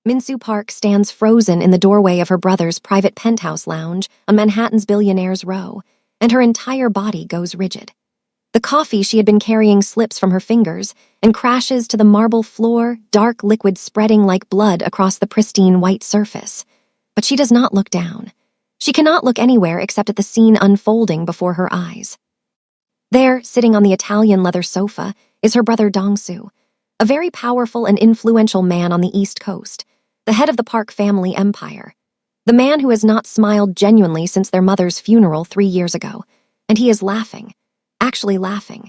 Minsu Park stands frozen in the doorway of her brother's private penthouse lounge on Manhattan's Billionaires Row, and her entire body goes rigid. The coffee she had been carrying slips from her fingers and crashes to the marble floor, dark liquid spreading like blood across the pristine white surface. But she does not look down. She cannot look anywhere except at the scene unfolding before her eyes. There, sitting on the Italian leather sofa, is her brother Dong-soo, a very powerful and influential man on the East Coast, the head of the Park family empire, the man who has not smiled genuinely since their mother's funeral 3 years ago, and he is laughing, actually laughing.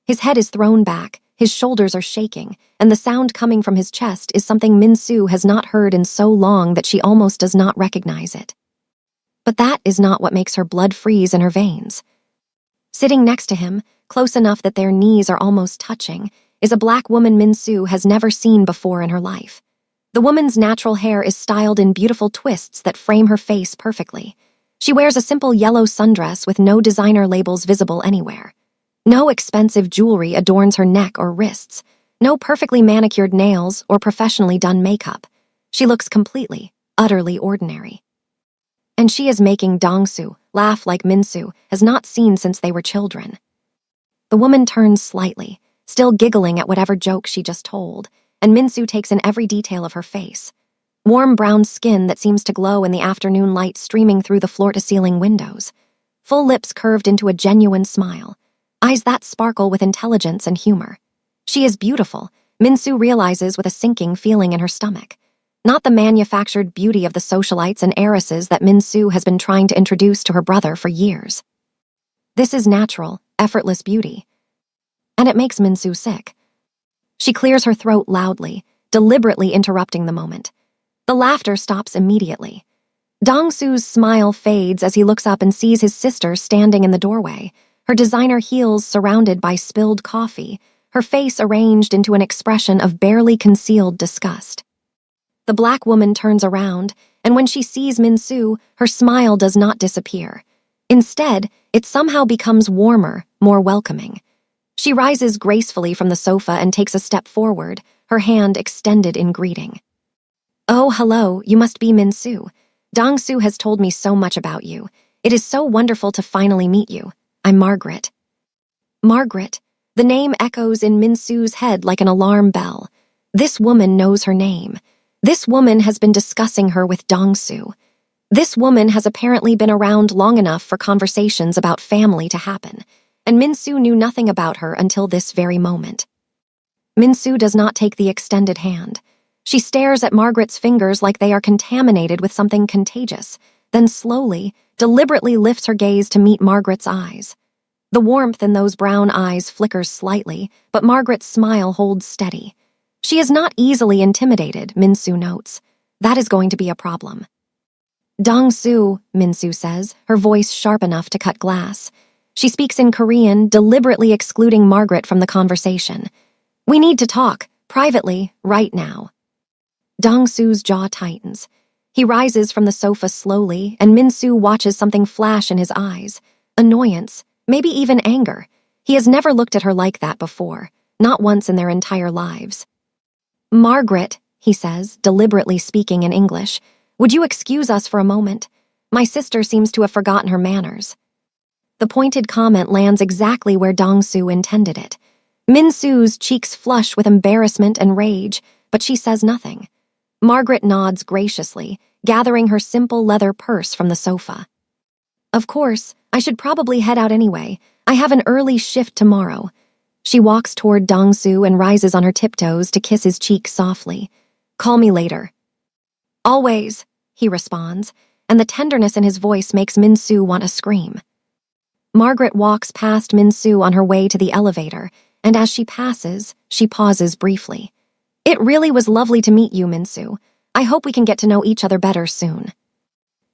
His head is thrown back, his shoulders are shaking, and the sound coming from his chest is something Minsu has not heard in so long that she almost does not recognize it. But that is not what makes her blood freeze in her veins. Sitting next to him, close enough that their knees are almost touching, is a black woman Minsu has never seen before in her life. The woman's natural hair is styled in beautiful twists that frame her face perfectly. She wears a simple yellow sundress with no designer labels visible anywhere. No expensive jewelry adorns her neck or wrists, no perfectly manicured nails or professionally done makeup. She looks completely, utterly ordinary. And she is making Dong-soo laugh like Minsu has not seen since they were children. The woman turns slightly, still giggling at whatever joke she just told, and Minsu takes in every detail of her face. Warm brown skin that seems to glow in the afternoon light streaming through the floor-to-ceiling windows. Full lips curved into a genuine smile. Eyes that sparkle with intelligence and humor. She is beautiful, Minsu realizes with a sinking feeling in her stomach. Not the manufactured beauty of the socialites and heiresses that Minsu has been trying to introduce to her brother for years. This is natural, effortless beauty. And it makes Minsu sick. She clears her throat loudly, deliberately interrupting the moment. The laughter stops immediately. Dong-soo's smile fades as he looks up and sees his sister standing in the doorway, her designer heels surrounded by spilled coffee, her face arranged into an expression of barely concealed disgust. The black woman turns around, and when she sees Minsu, her smile does not disappear. Instead, it somehow becomes warmer, more welcoming. She rises gracefully from the sofa and takes a step forward, her hand extended in greeting. "Oh, hello, you must be Minsu. Dong-soo has told me so much about you. It is so wonderful to finally meet you. I'm Margaret." Margaret. The name echoes in Minsu's head like an alarm bell. This woman knows her name. This woman has been discussing her with Dong-soo. This woman has apparently been around long enough for conversations about family to happen, and Minsu knew nothing about her until this very moment. Minsu does not take the extended hand. She stares at Margaret's fingers like they are contaminated with something contagious, then slowly, deliberately lifts her gaze to meet Margaret's eyes. The warmth in those brown eyes flickers slightly, but Margaret's smile holds steady. She is not easily intimidated, Minsu notes. That is going to be a problem. "Dong-soo," Minsu says, her voice sharp enough to cut glass. She speaks in Korean, deliberately excluding Margaret from the conversation. "We need to talk, privately, right now." Dong-soo's jaw tightens. He rises from the sofa slowly, and Minsu watches something flash in his eyes. Annoyance, maybe even anger. He has never looked at her like that before, not once in their entire lives. "Margaret," he says, deliberately speaking in English, "would you excuse us for a moment? My sister seems to have forgotten her manners." The pointed comment lands exactly where Dong-soo intended it. Minsu's cheeks flush with embarrassment and rage, but she says nothing. Margaret nods graciously, gathering her simple leather purse from the sofa. "Of course, I should probably head out anyway. I have an early shift tomorrow." She walks toward Dong-soo and rises on her tiptoes to kiss his cheek softly. "Call me later." "Always," he responds, and the tenderness in his voice makes Minsu want to scream. Margaret walks past Minsu on her way to the elevator, and as she passes, she pauses briefly. "It really was lovely to meet you, Minsu. I hope we can get to know each other better soon."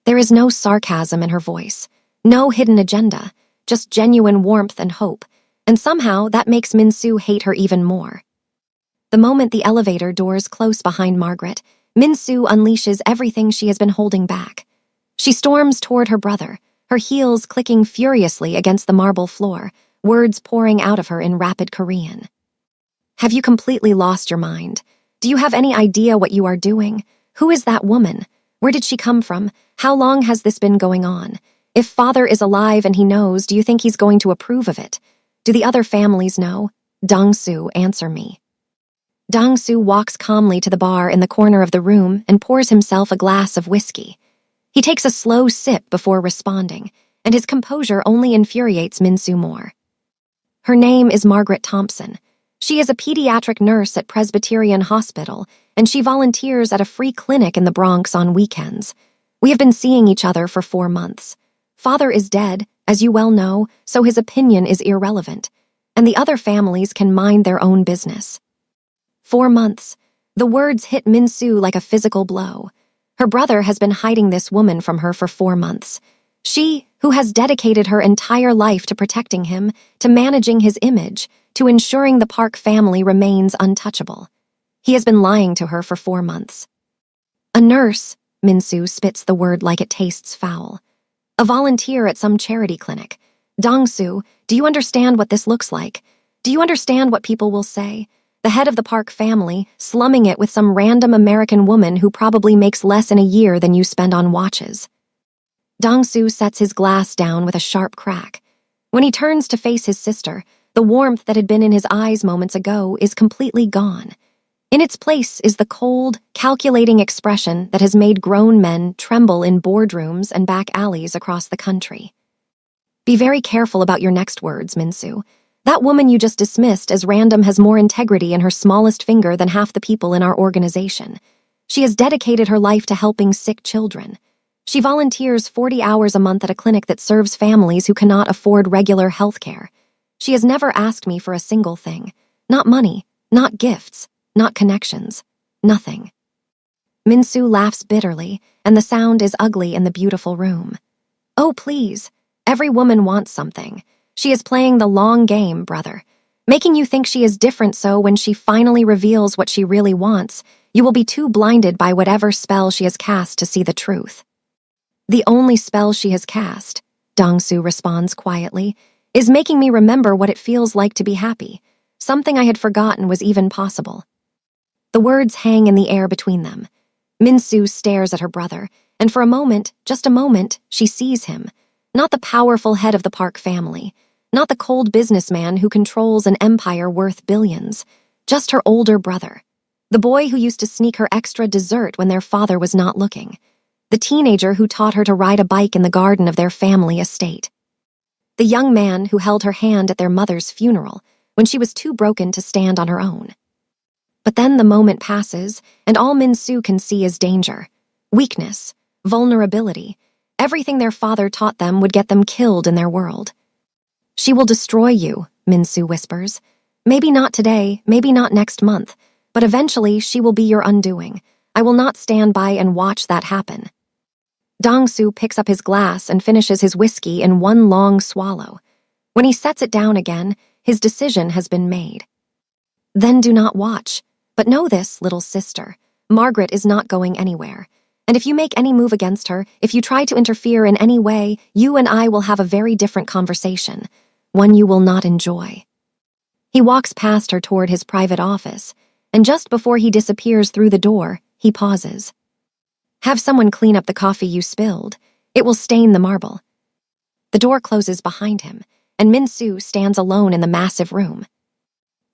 There is no sarcasm in her voice, no hidden agenda, just genuine warmth and hope, and somehow that makes Minsu hate her even more. The moment the elevator doors close behind Margaret, Minsu unleashes everything she has been holding back. She storms toward her brother, her heels clicking furiously against the marble floor, words pouring out of her in rapid Korean. "Have you completely lost your mind? Do you have any idea what you are doing? Who is that woman? Where did she come from? How long has this been going on? If father is alive and he knows, do you think he's going to approve of it? Do the other families know? Dong-soo, answer me. Dong-soo walks calmly to the bar in the corner of the room and pours himself a glass of whiskey. He takes a slow sip before responding, and his composure only infuriates Min-soo more. Her name is Margaret Thompson. She is a pediatric nurse at Presbyterian Hospital, and she volunteers at a free clinic in the Bronx on weekends. We have been seeing each other for 4 months. Father is dead, as you well know, so his opinion is irrelevant, and the other families can mind their own business. 4 months. The words hit Min-soo like a physical blow. Her brother has been hiding this woman from her for 4 months. She, who has dedicated her entire life to protecting him, to managing his image, to ensuring the Park family remains untouchable. He has been lying to her for 4 months. A nurse, Min-soo spits the word like it tastes foul. A volunteer at some charity clinic. Dong-soo, do you understand what this looks like? Do you understand what people will say? The head of the Park family, slumming it with some random American woman who probably makes less in a year than you spend on watches. Dong-soo sets his glass down with a sharp crack. When he turns to face his sister, the warmth that had been in his eyes moments ago is completely gone. In its place is the cold, calculating expression that has made grown men tremble in boardrooms and back alleys across the country. Be very careful about your next words, Min-soo. That woman you just dismissed as random has more integrity in her smallest finger than half the people in our organization. She has dedicated her life to helping sick children. She volunteers 40 hours a month at a clinic that serves families who cannot afford regular health care. She has never asked me for a single thing. Not money, not gifts, not connections, nothing. Min-soo laughs bitterly, and the sound is ugly in the beautiful room. Oh, please. Every woman wants something. She is playing the long game, brother, making you think she is different, so when she finally reveals what she really wants, you will be too blinded by whatever spell she has cast to see the truth. The only spell she has cast, Dong-soo responds quietly, is making me remember what it feels like to be happy, something I had forgotten was even possible. The words hang in the air between them. Min-soo stares at her brother, and for a moment, just a moment, she sees him. Not the powerful head of the Park family, not the cold businessman who controls an empire worth billions, just her older brother. The boy who used to sneak her extra dessert when their father was not looking. The teenager who taught her to ride a bike in the garden of their family estate. The young man who held her hand at their mother's funeral when she was too broken to stand on her own. But then the moment passes, and all Min-soo can see is danger, weakness, vulnerability. Everything their father taught them would get them killed in their world. She will destroy you, Min-soo whispers. Maybe not today, maybe not next month, but eventually she will be your undoing. I will not stand by and watch that happen. Dong-soo picks up his glass and finishes his whiskey in one long swallow. When he sets it down again, his decision has been made. Then do not watch. But know this, little sister, Margaret is not going anywhere. And if you make any move against her, if you try to interfere in any way, you and I will have a very different conversation, one you will not enjoy. He walks past her toward his private office, and just before he disappears through the door, he pauses. Have someone clean up the coffee you spilled. It will stain the marble. The door closes behind him, and Min-soo stands alone in the massive room.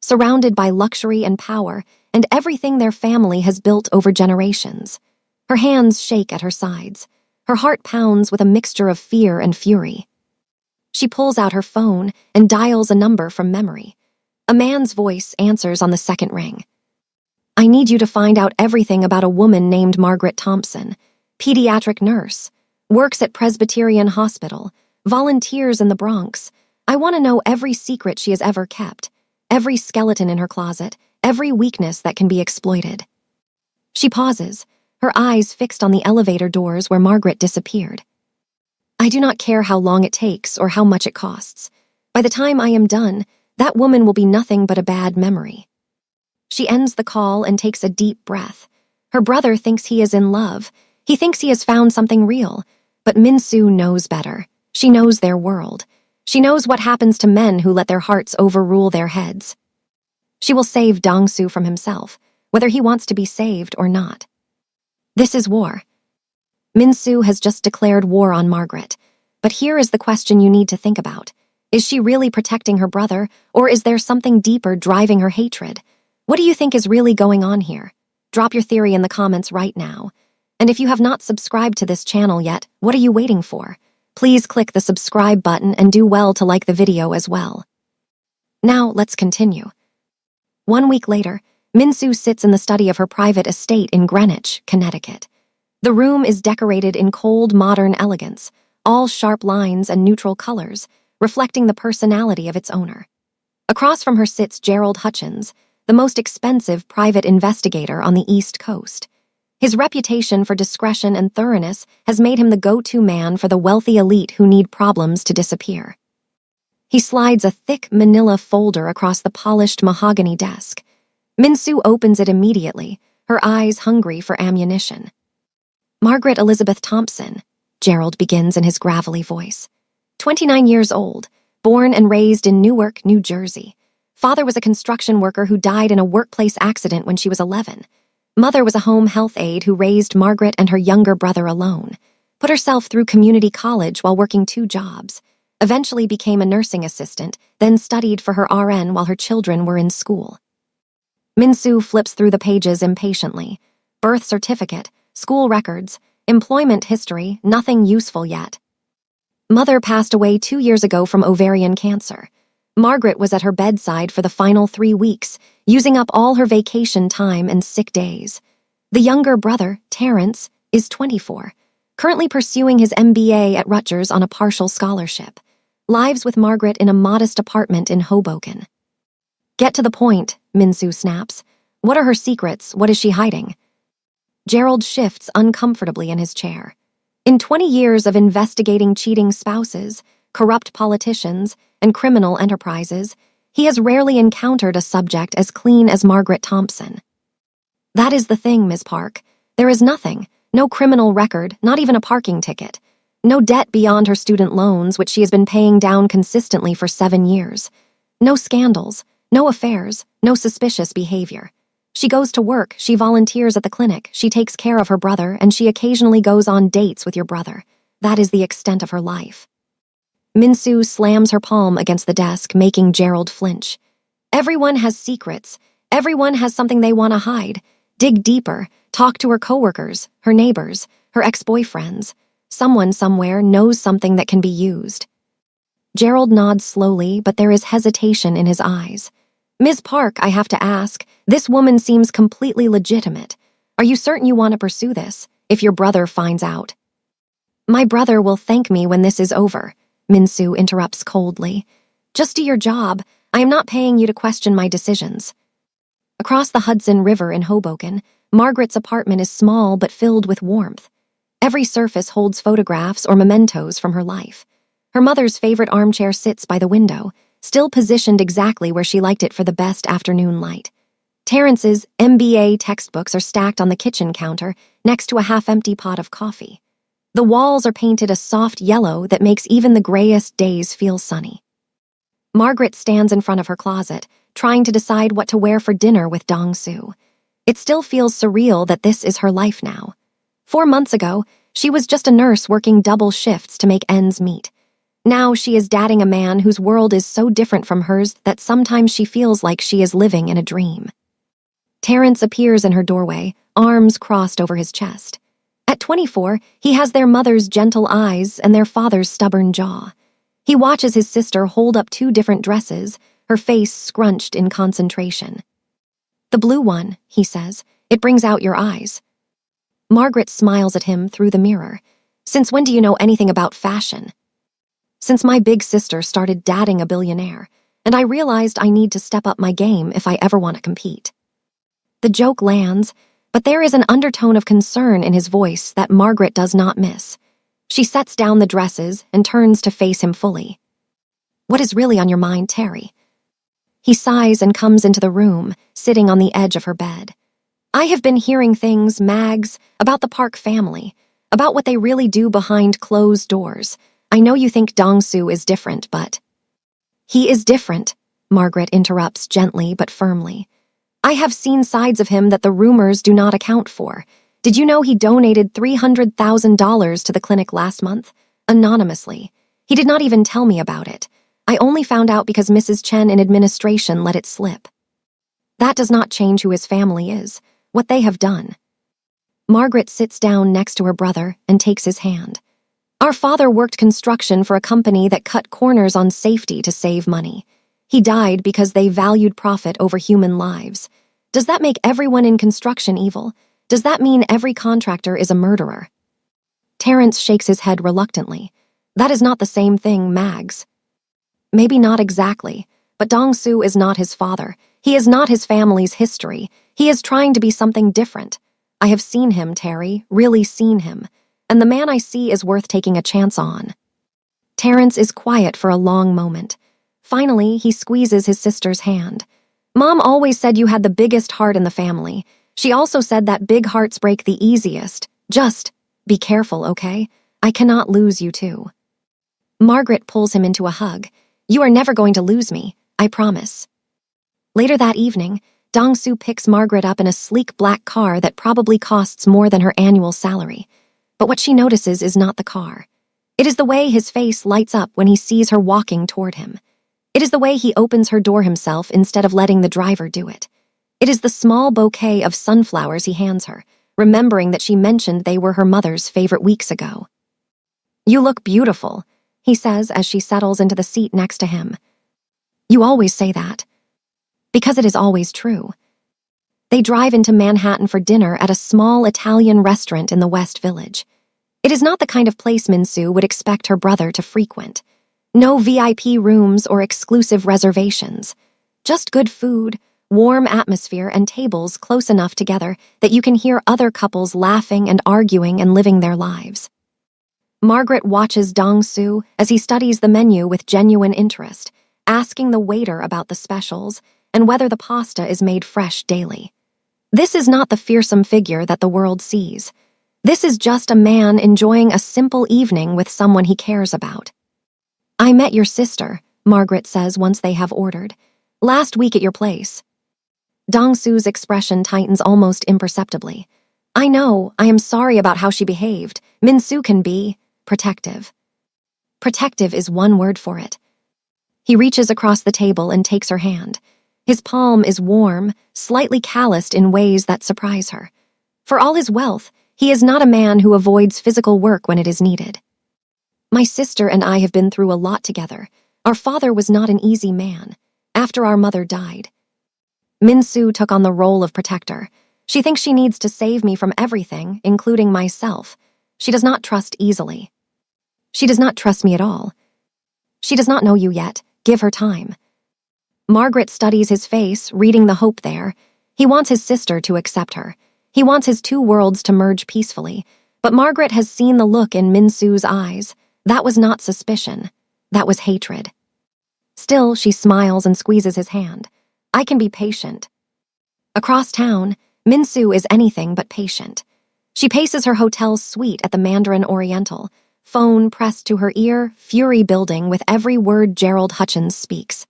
Surrounded by luxury and power, and everything their family has built over generations. Her hands shake at her sides. Her heart pounds with a mixture of fear and fury. She pulls out her phone and dials a number from memory. A man's voice answers on the second ring. I need you to find out everything about a woman named Margaret Thompson, pediatric nurse, works at Presbyterian Hospital, volunteers in the Bronx. I want to know every secret she has ever kept, every skeleton in her closet, every weakness that can be exploited. She pauses, her eyes fixed on the elevator doors where Margaret disappeared. I do not care how long it takes or how much it costs. By the time I am done, that woman will be nothing but a bad memory. She ends the call and takes a deep breath. Her brother thinks he is in love. He thinks he has found something real. But Min-soo knows better. She knows their world. She knows what happens to men who let their hearts overrule their heads. She will save Dong-soo from himself, whether he wants to be saved or not. This is war. Minsu has just declared war on Margaret. But here is the question you need to think about. Is she really protecting her brother, or is there something deeper driving her hatred? What do you think is really going on here? Drop your theory in the comments right now. And if you have not subscribed to this channel yet, what are you waiting for? Please click the subscribe button and do well to like the video as well. Now, let's continue. 1 week later, Minsu sits in the study of her private estate in Greenwich, Connecticut. The room is decorated in cold, modern elegance, all sharp lines and neutral colors, reflecting the personality of its owner. Across from her sits Gerald Hutchins, the most expensive private investigator on the East Coast. His reputation for discretion and thoroughness has made him the go-to man for the wealthy elite who need problems to disappear. He slides a thick manila folder across the polished mahogany desk. Minsu opens it immediately, her eyes hungry for ammunition. Margaret Elizabeth Thompson, Gerald begins in his gravelly voice. 29 years old, born and raised in Newark, New Jersey. Father was a construction worker who died in a workplace accident when she was 11. Mother was a home health aide who raised Margaret and her younger brother alone. Put herself through community college while working 2 jobs. Eventually became a nursing assistant, then studied for her RN while her children were in school. Minsu flips through the pages impatiently. Birth certificate, school records, employment history, nothing useful yet. Mother passed away 2 years ago from ovarian cancer. Margaret was at her bedside for the final 3 weeks, using up all her vacation time and sick days. The younger brother, Terrence, is 24, currently pursuing his MBA at Rutgers on a partial scholarship. Lives with Margaret in a modest apartment in Hoboken. Get to the point, Minsu snaps. What are her secrets? What is she hiding? Gerald shifts uncomfortably in his chair. In 20 years of investigating cheating spouses, corrupt politicians, and criminal enterprises, he has rarely encountered a subject as clean as Margaret Thompson. That is the thing, Ms. Park. There is nothing, no criminal record, not even a parking ticket. No debt beyond her student loans, which she has been paying down consistently for 7 years. No scandals, no affairs, no suspicious behavior. She goes to work, she volunteers at the clinic, she takes care of her brother, and she occasionally goes on dates with your brother. That is the extent of her life. Minsu slams her palm against the desk, making Gerald flinch. Everyone has secrets. Everyone has something they want to hide. Dig deeper. Talk to her coworkers, her neighbors, her ex-boyfriends. Someone somewhere knows something that can be used. Gerald nods slowly, but there is hesitation in his eyes. Ms. Park, I have to ask, this woman seems completely legitimate. Are you certain you want to pursue this, if your brother finds out? My brother will thank me when this is over, Minsu interrupts coldly. Just do your job. I am not paying you to question my decisions. Across the Hudson River in Hoboken, Margaret's apartment is small but filled with warmth. Every surface holds photographs or mementos from her life. Her mother's favorite armchair sits by the window, still positioned exactly where she liked it for the best afternoon light. Terrence's MBA textbooks are stacked on the kitchen counter next to a half-empty pot of coffee. The walls are painted a soft yellow that makes even the grayest days feel sunny. Margaret stands in front of her closet, trying to decide what to wear for dinner with Dong-soo. It still feels surreal that this is her life now. 4 months ago, she was just a nurse working double shifts to make ends meet. Now she is dating a man whose world is so different from hers that sometimes she feels like she is living in a dream. Terrence appears in her doorway, arms crossed over his chest. At 24, he has their mother's gentle eyes and their father's stubborn jaw. He watches his sister hold up 2 different dresses, her face scrunched in concentration. The blue one, he says, it brings out your eyes. Margaret smiles at him through the mirror. Since when do you know anything about fashion? Since my big sister started dating a billionaire, and I realized I need to step up my game if I ever want to compete. The joke lands, but there is an undertone of concern in his voice that Margaret does not miss. She sets down the dresses and turns to face him fully. What is really on your mind, Terry? He sighs and comes into the room, sitting on the edge of her bed. I have been hearing things, Mags, about the Park family, about what they really do behind closed doors. I know you think Dong-soo is different, but... He is different, Margaret interrupts gently but firmly. I have seen sides of him that the rumors do not account for. Did you know he donated $300,000 to the clinic last month? Anonymously. He did not even tell me about it. I only found out because Mrs. Chen in administration let it slip. That does not change who his family is, what they have done. Margaret sits down next to her brother and takes his hand. Our father worked construction for a company that cut corners on safety to save money. He died because they valued profit over human lives. Does that make everyone in construction evil? Does that mean every contractor is a murderer? Terrence shakes his head reluctantly. That is not the same thing, Mags. Maybe not exactly, but Dong-Soo is not his father. He is not his family's history. He is trying to be something different. I have seen him, Terry, really seen him. And the man I see is worth taking a chance on. Terrence is quiet for a long moment. Finally, he squeezes his sister's hand. Mom always said you had the biggest heart in the family. She also said that big hearts break the easiest. Just be careful, okay? I cannot lose you too. Margaret pulls him into a hug. You are never going to lose me, I promise. Later that evening, Dong-Soo picks Margaret up in a sleek black car that probably costs more than her annual salary. But what she notices is not the car. It is the way his face lights up when he sees her walking toward him. It is the way he opens her door himself instead of letting the driver do it. It is the small bouquet of sunflowers he hands her, remembering that she mentioned they were her mother's favorite weeks ago. You look beautiful, he says as she settles into the seat next to him. You always say that. Because it is always true. They drive into Manhattan for dinner at a small Italian restaurant in the West Village. It is not the kind of place Min-soo would expect her brother to frequent. No VIP rooms or exclusive reservations. Just good food, warm atmosphere, and tables close enough together that you can hear other couples laughing and arguing and living their lives. Margaret watches Dong-Soo as he studies the menu with genuine interest, asking the waiter about the specials and whether the pasta is made fresh daily. This is not the fearsome figure that the world sees. This is just a man enjoying a simple evening with someone he cares about. I met your sister, Margaret says once they have ordered. Last week at your place. Dong-Soo's expression tightens almost imperceptibly. I know, I am sorry about how she behaved. Min-soo can be protective. Protective is one word for it. He reaches across the table and takes her hand. His palm is warm, slightly calloused in ways that surprise her. For all his wealth, he is not a man who avoids physical work when it is needed. My sister and I have been through a lot together. Our father was not an easy man, after our mother died. Min-soo took on the role of protector. She thinks she needs to save me from everything, including myself. She does not trust easily. She does not trust me at all. She does not know you yet. Give her time. Margaret studies his face, reading the hope there. He wants his sister to accept her. He wants his two worlds to merge peacefully. But Margaret has seen the look in Min-soo's eyes. That was not suspicion. That was hatred. Still, she smiles and squeezes his hand. I can be patient. Across town, Min-soo is anything but patient. She paces her hotel's suite at the Mandarin Oriental, phone pressed to her ear, fury building with every word Gerald Hutchins speaks.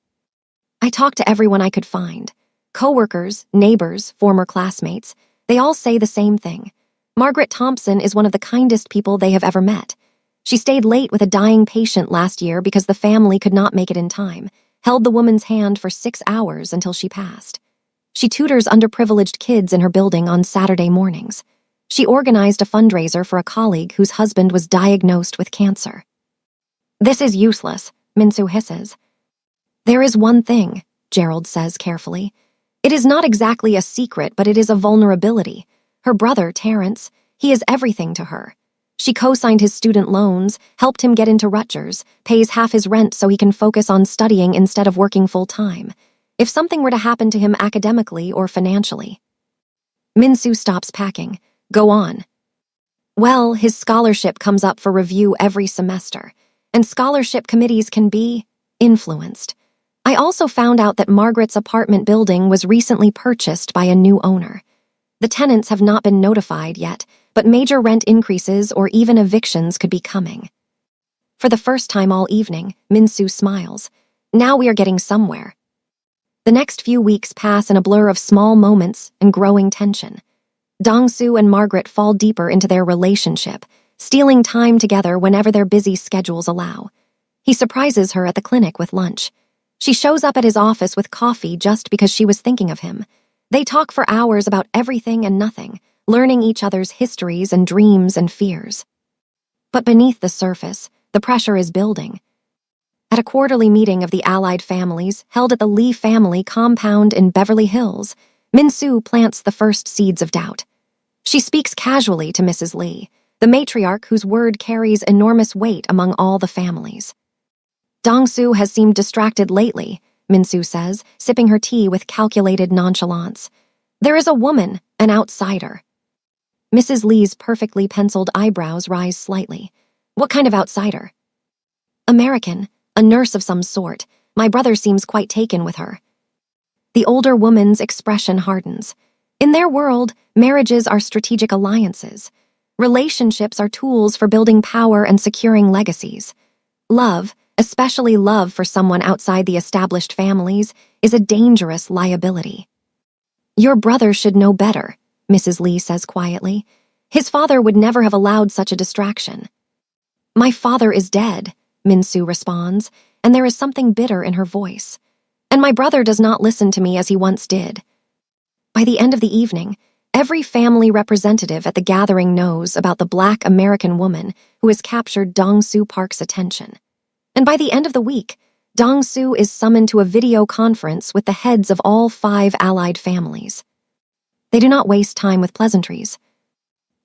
I talked to everyone I could find. Co-workers, neighbors, former classmates. They all say the same thing. Margaret Thompson is one of the kindest people they have ever met. She stayed late with a dying patient last year because the family could not make it in time, held the woman's hand for 6 hours until she passed. She tutors underprivileged kids in her building on Saturday mornings. She organized a fundraiser for a colleague whose husband was diagnosed with cancer. This is useless, Min-soo hisses. There is one thing, Gerald says carefully. It is not exactly a secret, but it is a vulnerability. Her brother, Terrence, he is everything to her. She co-signed his student loans, helped him get into Rutgers, pays half his rent so he can focus on studying instead of working full-time. If something were to happen to him academically or financially. Min-soo stops packing. Go on. Well, his scholarship comes up for review every semester, and scholarship committees can be influenced. I also found out that Margaret's apartment building was recently purchased by a new owner. The tenants have not been notified yet, but major rent increases or even evictions could be coming. For the first time all evening, Min-soo smiles. Now we are getting somewhere. The next few weeks pass in a blur of small moments and growing tension. Dong-soo and Margaret fall deeper into their relationship, stealing time together whenever their busy schedules allow. He surprises her at the clinic with lunch. She shows up at his office with coffee just because she was thinking of him. They talk for hours about everything and nothing, learning each other's histories and dreams and fears. But beneath the surface, the pressure is building. At a quarterly meeting of the allied families held at the Lee family compound in Beverly Hills, Min-soo plants the first seeds of doubt. She speaks casually to Mrs. Lee, the matriarch whose word carries enormous weight among all the families. Dong-soo has seemed distracted lately, Min-soo says, sipping her tea with calculated nonchalance. There is a woman, an outsider. Mrs. Lee's perfectly penciled eyebrows rise slightly. What kind of outsider? American, a nurse of some sort. My brother seems quite taken with her. The older woman's expression hardens. In their world, marriages are strategic alliances. Relationships are tools for building power and securing legacies. Love, especially love for someone outside the established families, is a dangerous liability. Your brother should know better, Mrs. Lee says quietly. His father would never have allowed such a distraction. My father is dead, Min-soo responds, and there is something bitter in her voice. And my brother does not listen to me as he once did. By the end of the evening, every family representative at the gathering knows about the Black American woman who has captured Dong-soo Park's attention. And by the end of the week, Dong-soo is summoned to a video conference with the heads of all 5 allied families. They do not waste time with pleasantries.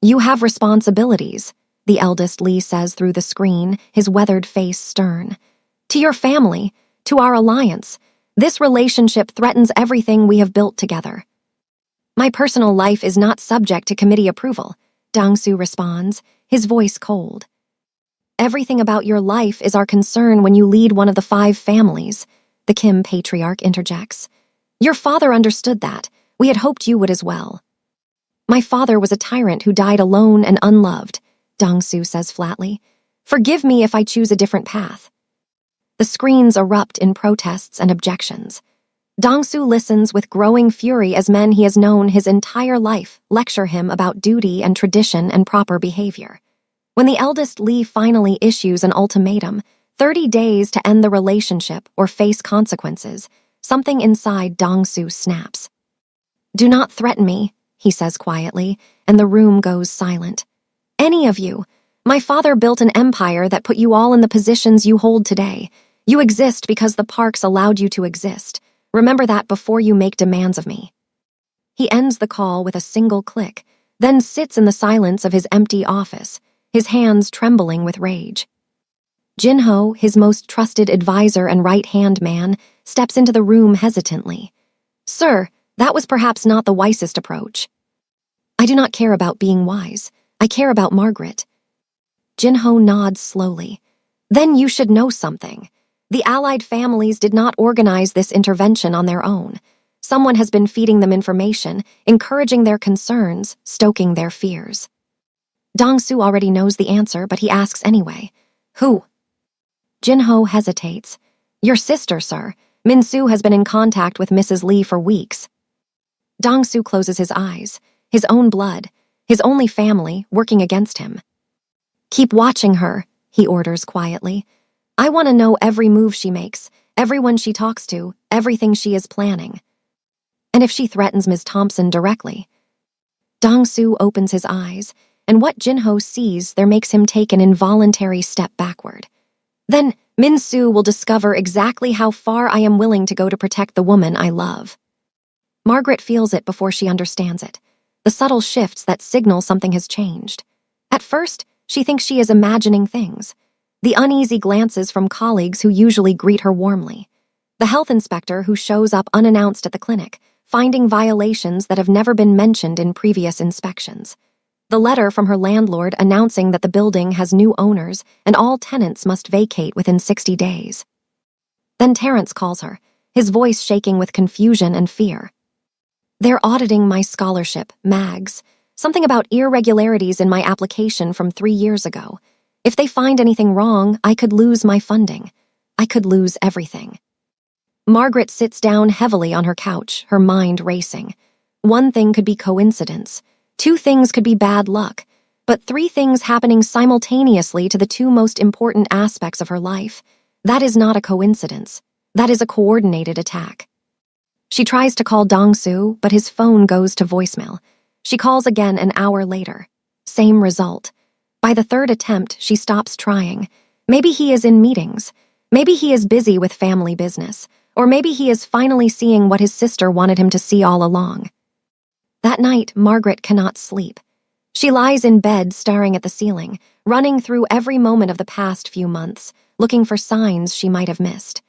You have responsibilities, the eldest Lee says through the screen, his weathered face stern. To your family, to our alliance, this relationship threatens everything we have built together. My personal life is not subject to committee approval, Dong-soo responds, his voice cold. Everything about your life is our concern when you lead one of the 5 families, the Kim patriarch interjects. Your father understood that. We had hoped you would as well. My father was a tyrant who died alone and unloved, Dong-soo says flatly. Forgive me if I choose a different path. The screens erupt in protests and objections. Dong-soo listens with growing fury as men he has known his entire life lecture him about duty and tradition and proper behavior. When the eldest Lee finally issues an ultimatum, 30 days to end the relationship or face consequences, something inside Dong-soo snaps. Do not threaten me, he says quietly, and the room goes silent. Any of you. My father built an empire that put you all in the positions you hold today. You exist because the Parks allowed you to exist. Remember that before you make demands of me. He ends the call with a single click, then sits in the silence of his empty office, his hands trembling with rage. Jin-ho, his most trusted advisor and right-hand man, steps into the room hesitantly. Sir, that was perhaps not the wisest approach. I do not care about being wise. I care about Margaret. Jin-ho nods slowly. Then you should know something. The allied families did not organize this intervention on their own. Someone has been feeding them information, encouraging their concerns, stoking their fears. Dong-soo already knows the answer, but he asks anyway. Who? Jin-ho hesitates. Your sister, sir. Min-soo has been in contact with Mrs. Lee for weeks. Dong-soo closes his eyes. His own blood, his only family, working against him. Keep watching her, he orders quietly. I want to know every move she makes, everyone she talks to, everything she is planning. And if she threatens Ms. Thompson directly. Dong-soo opens his eyes, and what Jin-ho sees there makes him take an involuntary step backward. Then Min-soo will discover exactly how far I am willing to go to protect the woman I love. Margaret feels it before she understands it. The subtle shifts that signal something has changed. At first, she thinks she is imagining things. The uneasy glances from colleagues who usually greet her warmly. The health inspector who shows up unannounced at the clinic, finding violations that have never been mentioned in previous inspections. The letter from her landlord announcing that the building has new owners and all tenants must vacate within 60 days. Then Terrence calls her, his voice shaking with confusion and fear. They're auditing my scholarship, MAGs, something about irregularities in my application from 3 years ago. If they find anything wrong, I could lose my funding. I could lose everything. Margaret sits down heavily on her couch, her mind racing. One thing could be coincidence. 2 things could be bad luck, but 3 things happening simultaneously to the 2 most important aspects of her life. That is not a coincidence. That is a coordinated attack. She tries to call Dong-soo, but his phone goes to voicemail. She calls again an hour later. Same result. By the 3rd attempt, she stops trying. Maybe he is in meetings. Maybe he is busy with family business. Or maybe he is finally seeing what his sister wanted him to see all along. That night, Margaret cannot sleep. She lies in bed staring at the ceiling, running through every moment of the past few months, looking for signs she might have missed.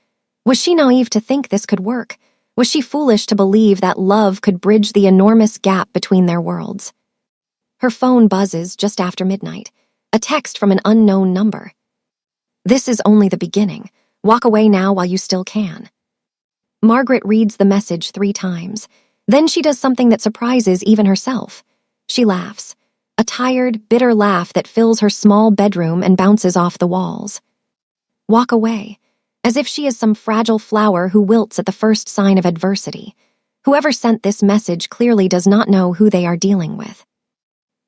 Was she naive to think this could work? Was she foolish to believe that love could bridge the enormous gap between their worlds? Her phone buzzes just after midnight. A text from an unknown number. "This is only the beginning. Walk away now while you still can." Margaret reads the message 3 times. Then she does something that surprises even herself. She laughs. A tired, bitter laugh that fills her small bedroom and bounces off the walls. Walk away. As if she is some fragile flower who wilts at the first sign of adversity. Whoever sent this message clearly does not know who they are dealing with.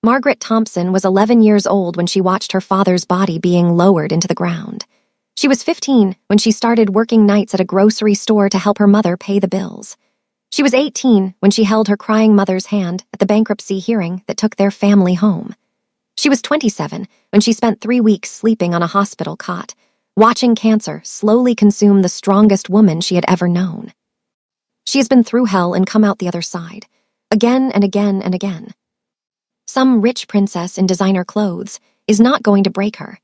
Margaret Thompson was 11 years old when she watched her father's body being lowered into the ground. She was 15 when she started working nights at a grocery store to help her mother pay the bills. She was 18 when she held her crying mother's hand at the bankruptcy hearing that took their family home. She was 27 when she spent 3 weeks sleeping on a hospital cot, watching cancer slowly consume the strongest woman she had ever known. She has been through hell and come out the other side, again and again and again. Some rich princess in designer clothes is not going to break her.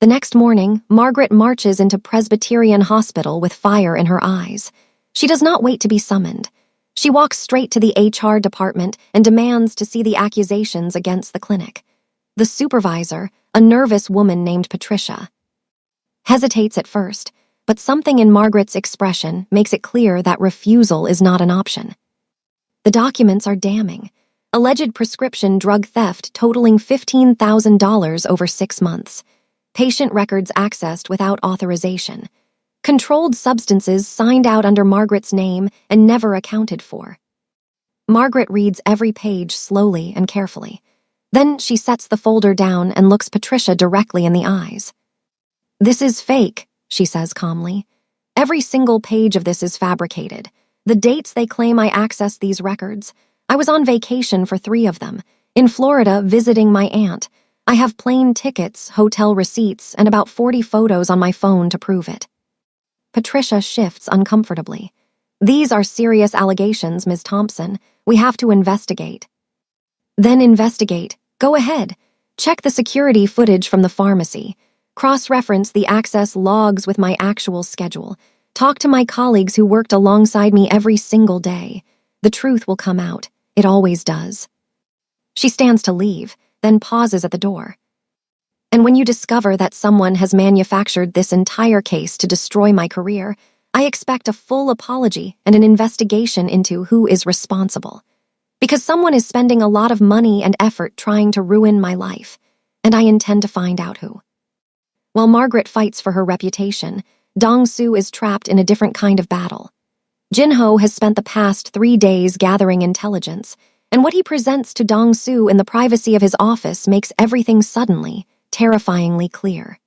The next morning, Margaret marches into Presbyterian Hospital with fire in her eyes. She does not wait to be summoned. She walks straight to the HR department and demands to see the accusations against the clinic. The supervisor, a nervous woman named Patricia, hesitates at first, but something in Margaret's expression makes it clear that refusal is not an option. The documents are damning. Alleged prescription drug theft totaling $15,000 over 6 months. Patient records accessed without authorization. Controlled substances signed out under Margaret's name and never accounted for. Margaret reads every page slowly and carefully. Then she sets the folder down and looks Patricia directly in the eyes. "This is fake," she says calmly. "Every single page of this is fabricated. The dates they claim I accessed these records. I was on vacation for 3 of them, in Florida visiting my aunt. I have plane tickets, hotel receipts, and about 40 photos on my phone to prove it." Patricia shifts uncomfortably. "These are serious allegations, Ms. Thompson. We have to investigate." "Then investigate. Go ahead. Check the security footage from the pharmacy. Cross-reference the access logs with my actual schedule. Talk to my colleagues who worked alongside me every single day. The truth will come out. It always does." She stands to leave, then pauses at the door. "And when you discover that someone has manufactured this entire case to destroy my career, I expect a full apology and an investigation into who is responsible. Because someone is spending a lot of money and effort trying to ruin my life, and I intend to find out who." While Margaret fights for her reputation, Dong-soo is trapped in a different kind of battle. Jin-ho has spent the past 3 days gathering intelligence, and what he presents to Dong-soo in the privacy of his office makes everything suddenly, terrifyingly clear.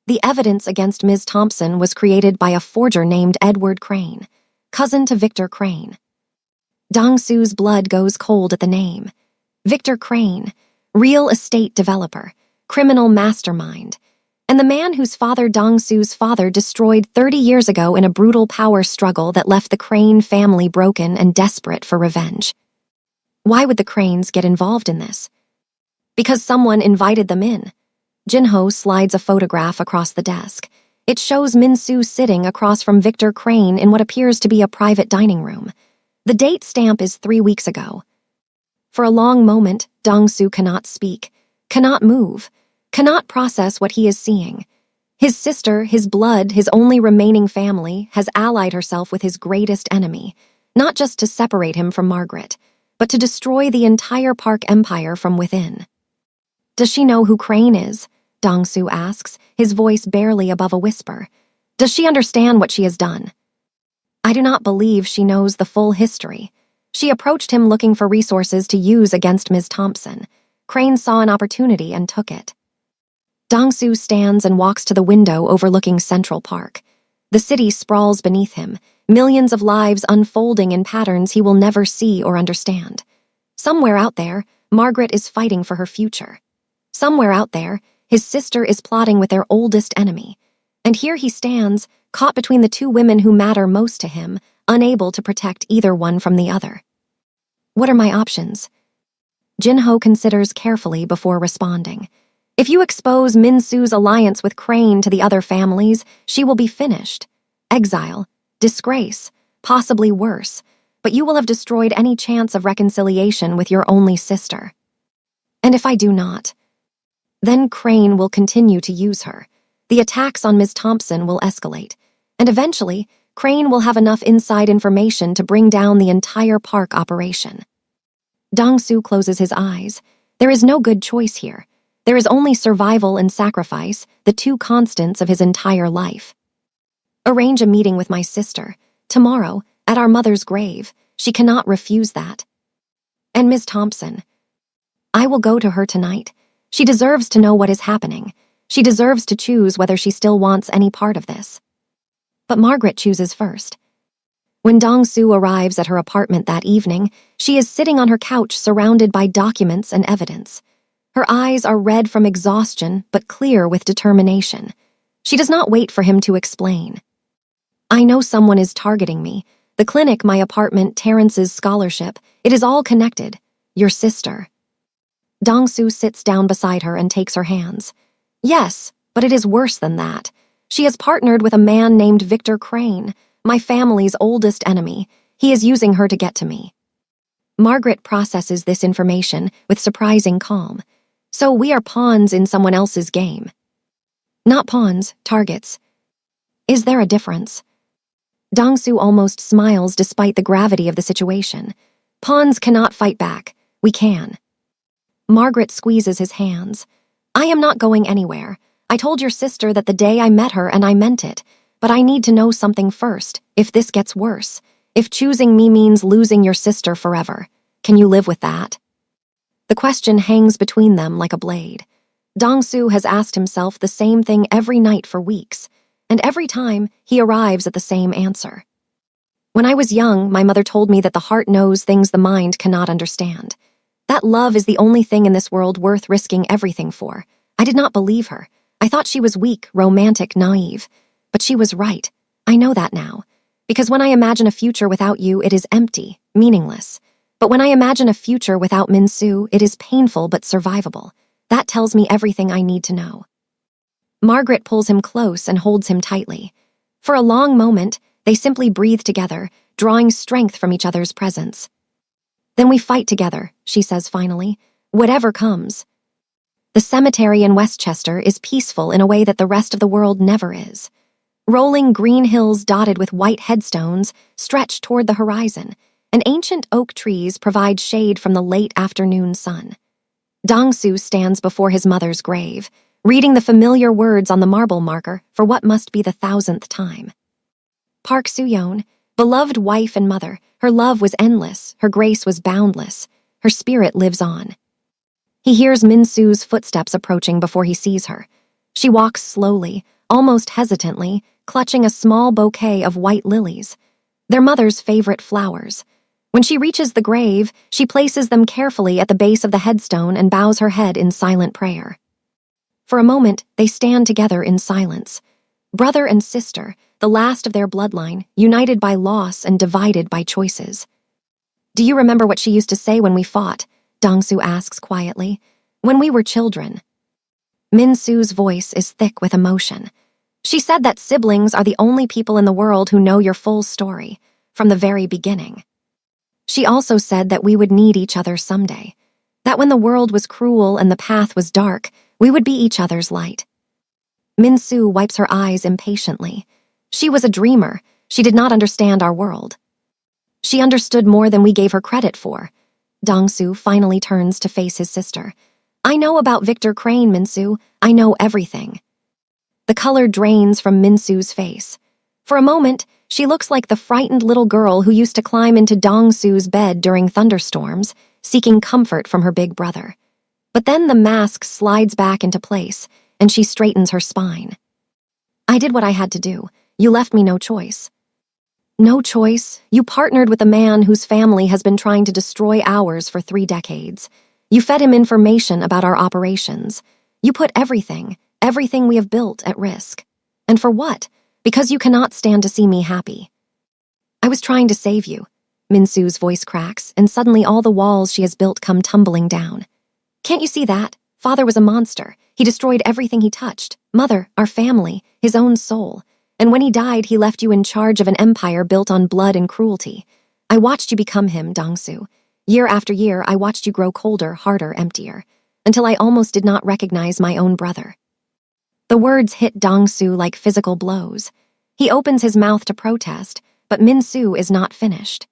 The evidence against Ms. Thompson was created by a forger named Edward Crane, cousin to Victor Crane. Dong-soo's blood goes cold at the name. Victor Crane, real estate developer, criminal mastermind, and the man whose father Dong-soo's father destroyed 30 years ago in a brutal power struggle that left the Crane family broken and desperate for revenge. Why would the Cranes get involved in this? Because someone invited them in. Jin-ho slides a photograph across the desk. It shows Min-soo sitting across from Victor Crane in what appears to be a private dining room. The date stamp is 3 weeks ago. For a long moment, Dong-soo cannot speak, cannot move, cannot process what he is seeing. His sister, his blood, his only remaining family, has allied herself with his greatest enemy, not just to separate him from Margaret, but to destroy the entire Park Empire from within. "Does she know who Crane is?" Dong-soo asks, his voice barely above a whisper. "Does she understand what she has done?" "I do not believe she knows the full history. She approached him looking for resources to use against Ms. Thompson. Crane saw an opportunity and took it. Dong-soo stands and walks to the window overlooking Central Park. The city sprawls beneath him, millions of lives unfolding in patterns he will never see or understand. Somewhere out there, Margaret is fighting for her future. Somewhere out there, his sister is plotting with their oldest enemy. And here he stands, caught between the two women who matter most to him, unable to protect either one from the other. What are my options? Jin-ho considers carefully before responding. If you expose Min-soo's alliance with Crane to the other families, she will be finished. Exile, disgrace, possibly worse, but you will have destroyed any chance of reconciliation with your only sister. And if I do not, then Crane will continue to use her. The attacks on Ms. Thompson will escalate, and eventually, Crane will have enough inside information to bring down the entire park operation. Dong-soo closes his eyes. There is no good choice here. There is only survival and sacrifice, the two constants of his entire life. Arrange a meeting with my sister. Tomorrow, at our mother's grave. She cannot refuse that. And Ms. Thompson. I will go to her tonight. She deserves to know what is happening. She deserves to choose whether she still wants any part of this. But Margaret chooses first. When Dong-soo arrives at her apartment that evening, she is sitting on her couch surrounded by documents and evidence. Her eyes are red from exhaustion, but clear with determination. She does not wait for him to explain. I know someone is targeting me. The clinic, my apartment, Terrence's scholarship. It is all connected. Your sister. Dong-soo sits down beside her and takes her hands. Yes, but it is worse than that. She has partnered with a man named Victor Crane, my family's oldest enemy. He is using her to get to me. Margaret processes this information with surprising calm. So we are pawns in someone else's game. Not pawns, targets. Is there a difference? Dong-soo almost smiles despite the gravity of the situation. Pawns cannot fight back. We can. Margaret squeezes his hands. I am not going anywhere. I told your sister that the day I met her and I meant it. But I need to know something first, if this gets worse. If choosing me means losing your sister forever. Can you live with that? The question hangs between them like a blade. Dong-soo has asked himself the same thing every night for weeks, and every time he arrives at the same answer. When I was young, my mother told me that the heart knows things the mind cannot understand. That love is the only thing in this world worth risking everything for. I did not believe her. I thought she was weak, romantic, naive. But she was right. I know that now. Because when I imagine a future without you, it is empty, meaningless. But when I imagine a future without Min-soo, it is painful but survivable. That tells me everything I need to know. Margaret pulls him close and holds him tightly. For a long moment, they simply breathe together, drawing strength from each other's presence. Then we fight together, she says finally, whatever comes. The cemetery in Westchester is peaceful in a way that the rest of the world never is. Rolling green hills dotted with white headstones stretch toward the horizon, and ancient oak trees provide shade from the late afternoon sun. Dong-soo stands before his mother's grave, reading the familiar words on the marble marker for what must be the 1,000th time. Park Soo-yeon, beloved wife and mother, her love was endless, her grace was boundless, her spirit lives on. He hears Min-soo's footsteps approaching before he sees her. She walks slowly, almost hesitantly, clutching a small bouquet of white lilies, their mother's favorite flowers. When she reaches the grave, she places them carefully at the base of the headstone and bows her head in silent prayer. For a moment, they stand together in silence. Brother and sister, the last of their bloodline, united by loss and divided by choices. Do you remember what she used to say when we fought? Dong-soo asks quietly. When we were children. Min-soo's voice is thick with emotion. She said that siblings are the only people in the world who know your full story, from the very beginning. She also said that we would need each other someday, that when the world was cruel and the path was dark, we would be each other's light. Min-soo wipes her eyes impatiently. She was a dreamer. She did not understand our world. She understood more than we gave her credit for. Dong-soo finally turns to face his sister. I know about Victor Crane, Min-soo. I know everything. The color drains from Min-soo's face. For a moment, She looks like the frightened little girl who used to climb into Dong-su's bed during thunderstorms, seeking comfort from her big brother. But then the mask slides back into place, and she straightens her spine. I did what I had to do. You left me no choice. No choice. You partnered with a man whose family has been trying to destroy ours for 3 decades. You fed him information about our operations. You put everything we have built at risk. And for what? Because you cannot stand to see me happy. I was trying to save you. Min-soo's voice cracks, and suddenly all the walls she has built come tumbling down. Can't you see that? Father was a monster. He destroyed everything he touched. Mother, our family, his own soul. And when he died, he left you in charge of an empire built on blood and cruelty. I watched you become him, Dong-su. Year after year, I watched you grow colder, harder, emptier, until I almost did not recognize my own brother. The words hit Dong-su like physical blows. He opens his mouth to protest, but Min-soo is not finished.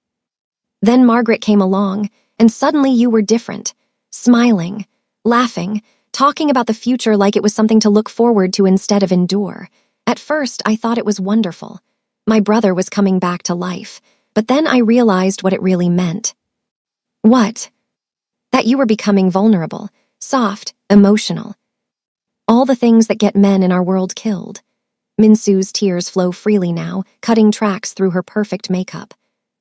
Then Margaret came along, and suddenly you were different, smiling, laughing, talking about the future like it was something to look forward to instead of endure. At first, I thought it was wonderful. My brother was coming back to life, but then I realized what it really meant. What? That you were becoming vulnerable, soft, emotional. All the things that get men in our world killed. Min-soo's tears flow freely now, cutting tracks through her perfect makeup.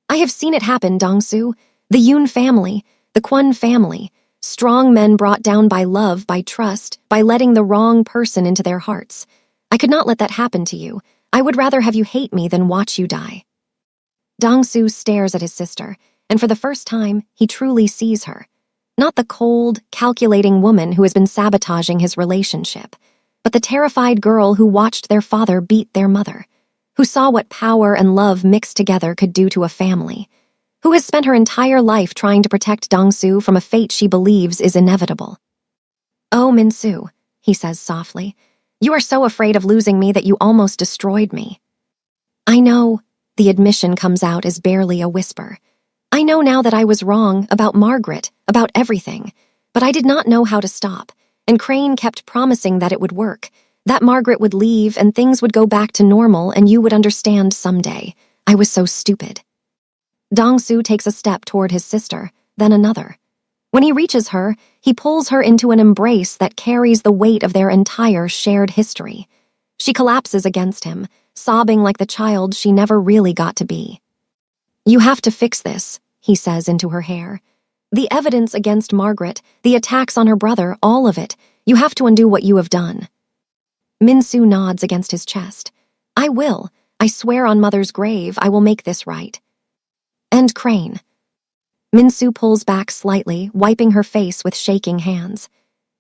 I have seen it happen, Dong-su. The Yoon family, the Kwon family. Strong men brought down by love, by trust, by letting the wrong person into their hearts. I could not let that happen to you. I would rather have you hate me than watch you die. Dong-su stares at his sister, and for the first time, he truly sees her. Not the cold, calculating woman who has been sabotaging his relationship, but the terrified girl who watched their father beat their mother, who saw what power and love mixed together could do to a family, who has spent her entire life trying to protect Dong-su from a fate she believes is inevitable. Oh, Min-soo, he says softly, you are so afraid of losing me that you almost destroyed me. I know, the admission comes out as barely a whisper. I know now that I was wrong about Margaret, about everything, but I did not know how to stop, and Crane kept promising that it would work, that Margaret would leave and things would go back to normal and you would understand someday. I was so stupid. Dong-su takes a step toward his sister, then another. When he reaches her, he pulls her into an embrace that carries the weight of their entire shared history. She collapses against him, sobbing like the child she never really got to be. You have to fix this, he says into her hair. The evidence against Margaret, the attacks on her brother, all of it. You have to undo what you have done. Min-soo nods against his chest. I will. I swear on Mother's grave I will make this right. And Crane. Min-soo pulls back slightly, wiping her face with shaking hands.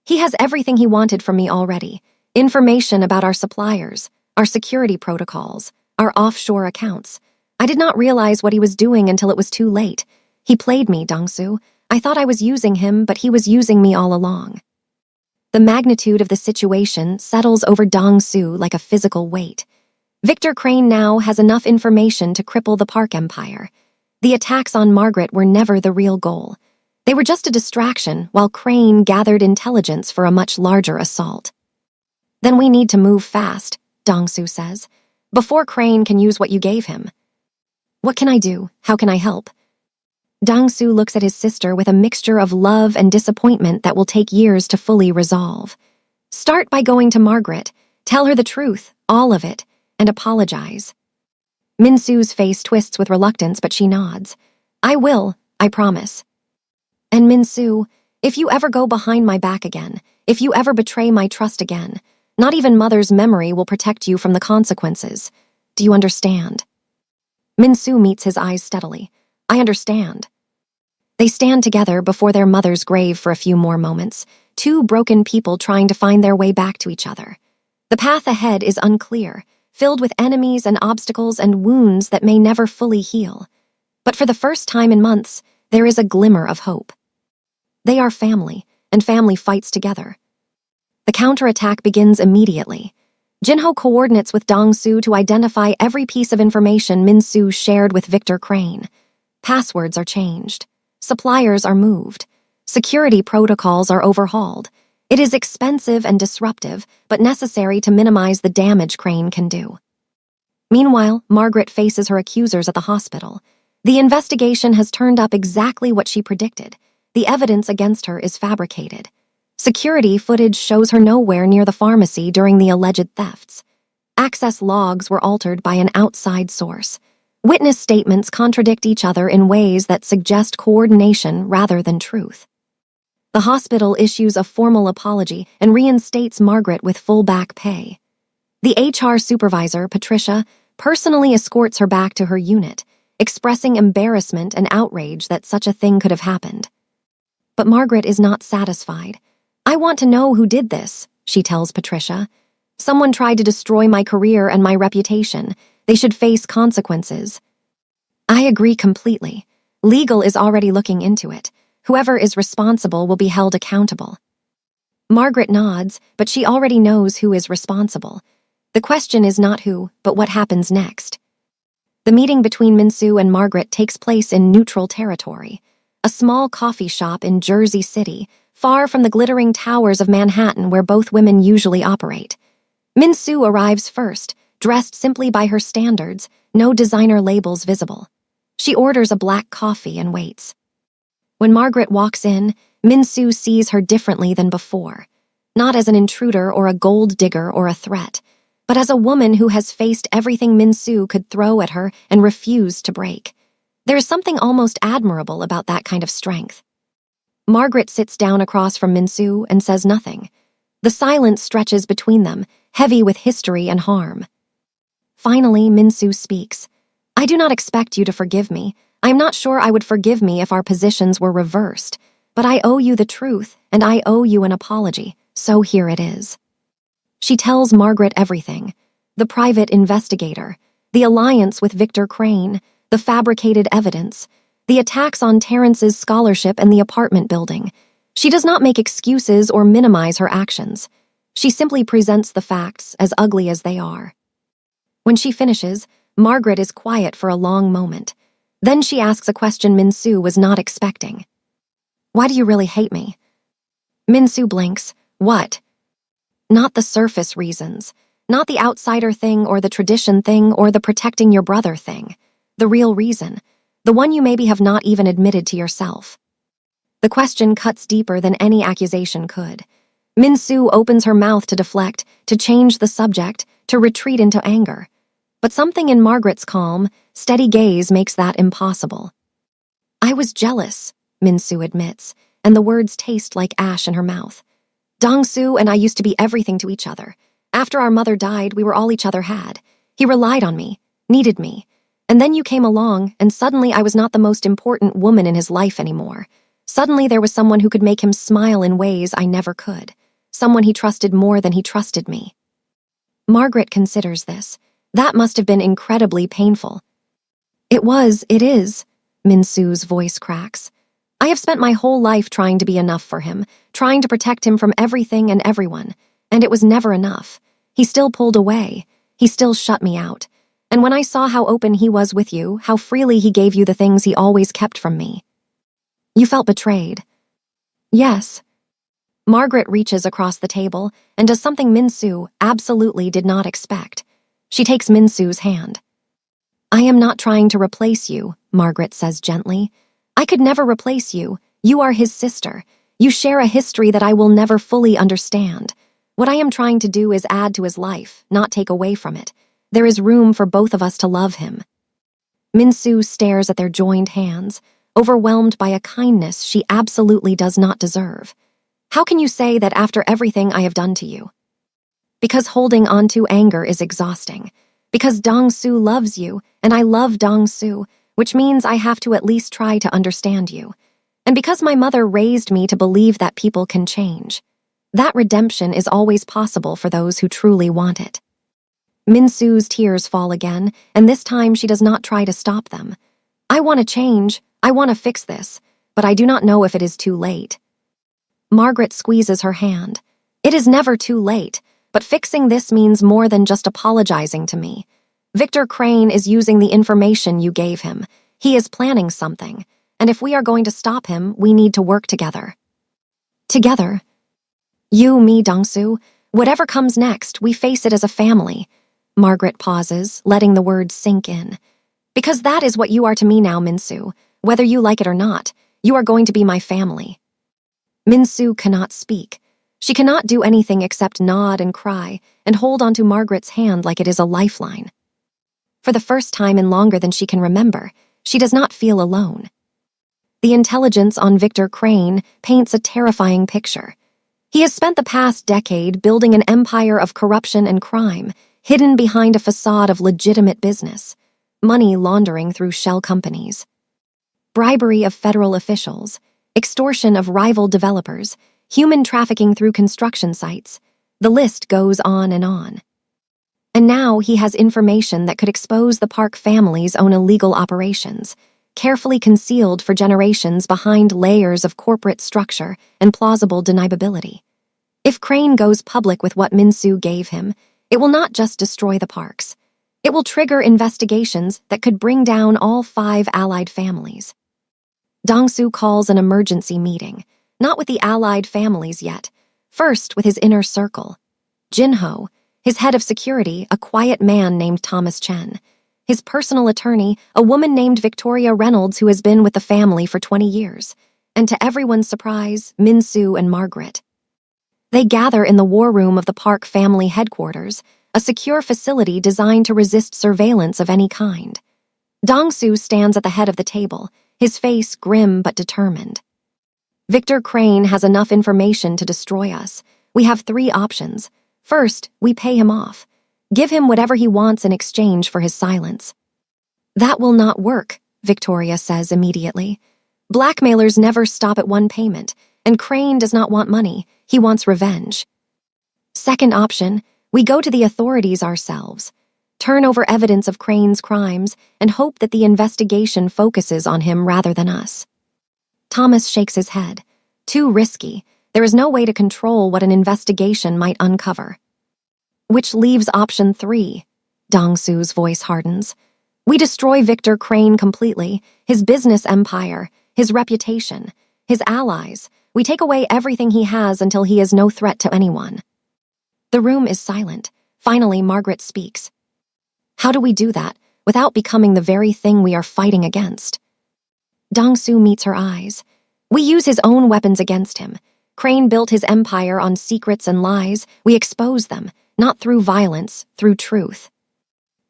He has everything he wanted from me already. Information about our suppliers, our security protocols, our offshore accounts. I did not realize what he was doing until it was too late. He played me, Dong-su. I thought I was using him, but he was using me all along. The magnitude of the situation settles over Dong-su like a physical weight. Victor Crane now has enough information to cripple the Park Empire. The attacks on Margaret were never the real goal. They were just a distraction while Crane gathered intelligence for a much larger assault. Then we need to move fast, Dong-su says, before Crane can use what you gave him. What can I do? How can I help? Dong-su looks at his sister with a mixture of love and disappointment that will take years to fully resolve. Start by going to Margaret, tell her the truth, all of it, and apologize. Min-soo's face twists with reluctance, but she nods. I will, I promise. And Min-soo, if you ever go behind my back again, if you ever betray my trust again, not even Mother's memory will protect you from the consequences. Do you understand? Min-soo meets his eyes steadily. I understand. They stand together before their mother's grave for a few more moments, two broken people trying to find their way back to each other. The path ahead is unclear, filled with enemies and obstacles and wounds that may never fully heal. But for the first time in months, there is a glimmer of hope. They are family, and family fights together. The counterattack begins immediately. Jinho coordinates with Dong-su to identify every piece of information Min-soo shared with Victor Crane. Passwords are changed. Suppliers are moved. Security protocols are overhauled. It is expensive and disruptive, but necessary to minimize the damage Crane can do. Meanwhile, Margaret faces her accusers at the hospital. The investigation has turned up exactly what she predicted. The evidence against her is fabricated. Security footage shows her nowhere near the pharmacy during the alleged thefts. Access logs were altered by an outside source. Witness statements contradict each other in ways that suggest coordination rather than truth. The hospital issues a formal apology and reinstates Margaret with full back pay. The HR supervisor, Patricia, personally escorts her back to her unit, expressing embarrassment and outrage that such a thing could have happened. But Margaret is not satisfied. "I want to know who did this," she tells Patricia. "Someone tried to destroy my career and my reputation. They should face consequences." "I agree completely. Legal is already looking into it. Whoever is responsible will be held accountable." Margaret nods, but she already knows who is responsible. The question is not who, but what happens next. The meeting between Minsu and Margaret takes place in neutral territory, a small coffee shop in Jersey City, far from the glittering towers of Manhattan where both women usually operate. Minsu arrives first, dressed simply by her standards, no designer labels visible. She orders a black coffee and waits. When Margaret walks in, Minsu sees her differently than before, not as an intruder or a gold digger or a threat, but as a woman who has faced everything Minsu could throw at her and refused to break. There is something almost admirable about that kind of strength. Margaret sits down across from Minsu and says nothing. The silence stretches between them, heavy with history and harm. Finally, Minsu speaks. "I do not expect you to forgive me. I am not sure I would forgive me if our positions were reversed, but I owe you the truth, and I owe you an apology, so here it is." She tells Margaret everything: the private investigator, the alliance with Victor Crane, the fabricated evidence, the attacks on Terrence's scholarship and the apartment building. She does not make excuses or minimize her actions. She simply presents the facts as ugly as they are. When she finishes, Margaret is quiet for a long moment. Then she asks a question Minsu was not expecting. "Why do you really hate me?" Minsu blinks. "What?" "Not the surface reasons. Not the outsider thing or the tradition thing or the protecting your brother thing. The real reason. The one you maybe have not even admitted to yourself." The question cuts deeper than any accusation could. Minsu opens her mouth to deflect, to change the subject, to retreat into anger. But something in Margaret's calm, steady gaze makes that impossible. "I was jealous," Minsu admits, and the words taste like ash in her mouth. "Dong-soo and I used to be everything to each other. After our mother died, we were all each other had. He relied on me, needed me. And then you came along, and suddenly I was not the most important woman in his life anymore. Suddenly there was someone who could make him smile in ways I never could. Someone he trusted more than he trusted me." Margaret considers this. That must have been incredibly painful. It is," Minsu's voice cracks. "I have spent my whole life trying to be enough for him, trying to protect him from everything and everyone, and it was never enough. He still pulled away. He still shut me out. And when I saw how open he was with you, how freely he gave you the things he always kept from me." "You felt betrayed." "Yes." Margaret reaches across the table and does something Minsu absolutely did not expect. She takes Minsu's hand. "I am not trying to replace you," Margaret says gently. "I could never replace you. You are his sister. You share a history that I will never fully understand. What I am trying to do is add to his life, not take away from it. There is room for both of us to love him." Minsu stares at their joined hands, overwhelmed by a kindness she absolutely does not deserve. "How can you say that after everything I have done to you?" "Because holding on to anger is exhausting. Because Dong-soo loves you, and I love Dong-soo, which means I have to at least try to understand you. And because my mother raised me to believe that people can change. That redemption is always possible for those who truly want it." Minsu's tears fall again, and this time she does not try to stop them. "I want to change. I want to fix this, but I do not know if it is too late." Margaret squeezes her hand. "It is never too late, but fixing this means more than just apologizing to me. Victor Crane is using the information you gave him. He is planning something, and if we are going to stop him, we need to work together." "Together?" "You, me, Dong-soo. Whatever comes next, we face it as a family. Margaret pauses, letting the words sink in. Because that is what you are to me now, Minsu. Whether you like it or not, you are going to be my family. Minsu cannot speak. She cannot do anything except nod and cry and hold onto Margaret's hand like it is a lifeline. For the first time in longer than she can remember, she does not feel alone. The intelligence on Victor Crane paints a terrifying picture. He has spent the past decade building an empire of corruption and crime, hidden behind a facade of legitimate business, money laundering through shell companies, bribery of federal officials, extortion of rival developers, human trafficking through construction sites. The list goes on and on. And now he has information that could expose the Park family's own illegal operations, carefully concealed for generations behind layers of corporate structure and plausible deniability. If Crane goes public with what Minsu gave him, it will not just destroy the parks. It will trigger investigations that could bring down all 5 allied families. Dongsu calls an emergency meeting, not with the allied families yet, first with his inner circle. Jinho, his head of security, a quiet man named Thomas Chen. His personal attorney, a woman named Victoria Reynolds who has been with the family for 20 years. And to everyone's surprise, Minsu and Margaret. They gather in the war room of the Park family headquarters, a secure facility designed to resist surveillance of any kind. Dongsu stands at the head of the table, his face grim but determined. Victor Crane has enough information to destroy us. We have 3 options. First, we pay him off. Give him whatever he wants in exchange for his silence. That will not work, Victoria says immediately. Blackmailers never stop at one payment, and Crane does not want money, he wants revenge. Second option, we go to the authorities ourselves. Turn over evidence of Crane's crimes and hope that the investigation focuses on him rather than us. Thomas shakes his head. Too risky. There is no way to control what an investigation might uncover. Which leaves option 3. Dongsu's voice hardens. We destroy Victor Crane completely, his business empire, his reputation, his allies. We take away everything he has until he is no threat to anyone. The room is silent. Finally, Margaret speaks. How do we do that without becoming the very thing we are fighting against? Dongsu meets her eyes. We use his own weapons against him. Crane built his empire on secrets and lies. We expose them, not through violence, through truth.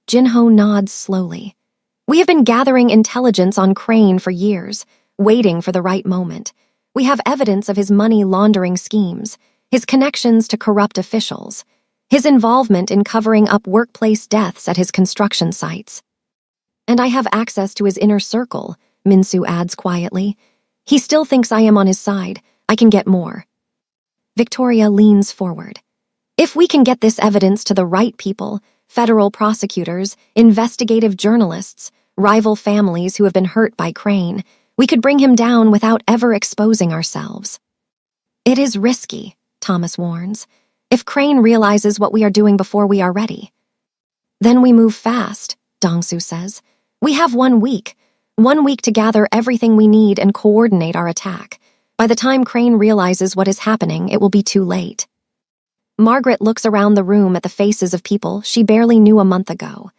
Jinho nods slowly. We have been gathering intelligence on Crane for years, waiting for the right moment. We have evidence of his money laundering schemes, his connections to corrupt officials, his involvement in covering up workplace deaths at his construction sites. And I have access to his inner circle, Minsu adds quietly. He still thinks I am on his side. I can get more. Victoria leans forward. If we can get this evidence to the right people, federal prosecutors, investigative journalists, rival families who have been hurt by Crane, we could bring him down without ever exposing ourselves. It is risky, Thomas warns. If Crane realizes what we are doing before we are ready. Then we move fast, Dongsu says. We have 1 week. 1 week to gather everything we need and coordinate our attack. By the time Crane realizes what is happening, it will be too late. Margaret looks around the room at the faces of people she barely knew a month ago.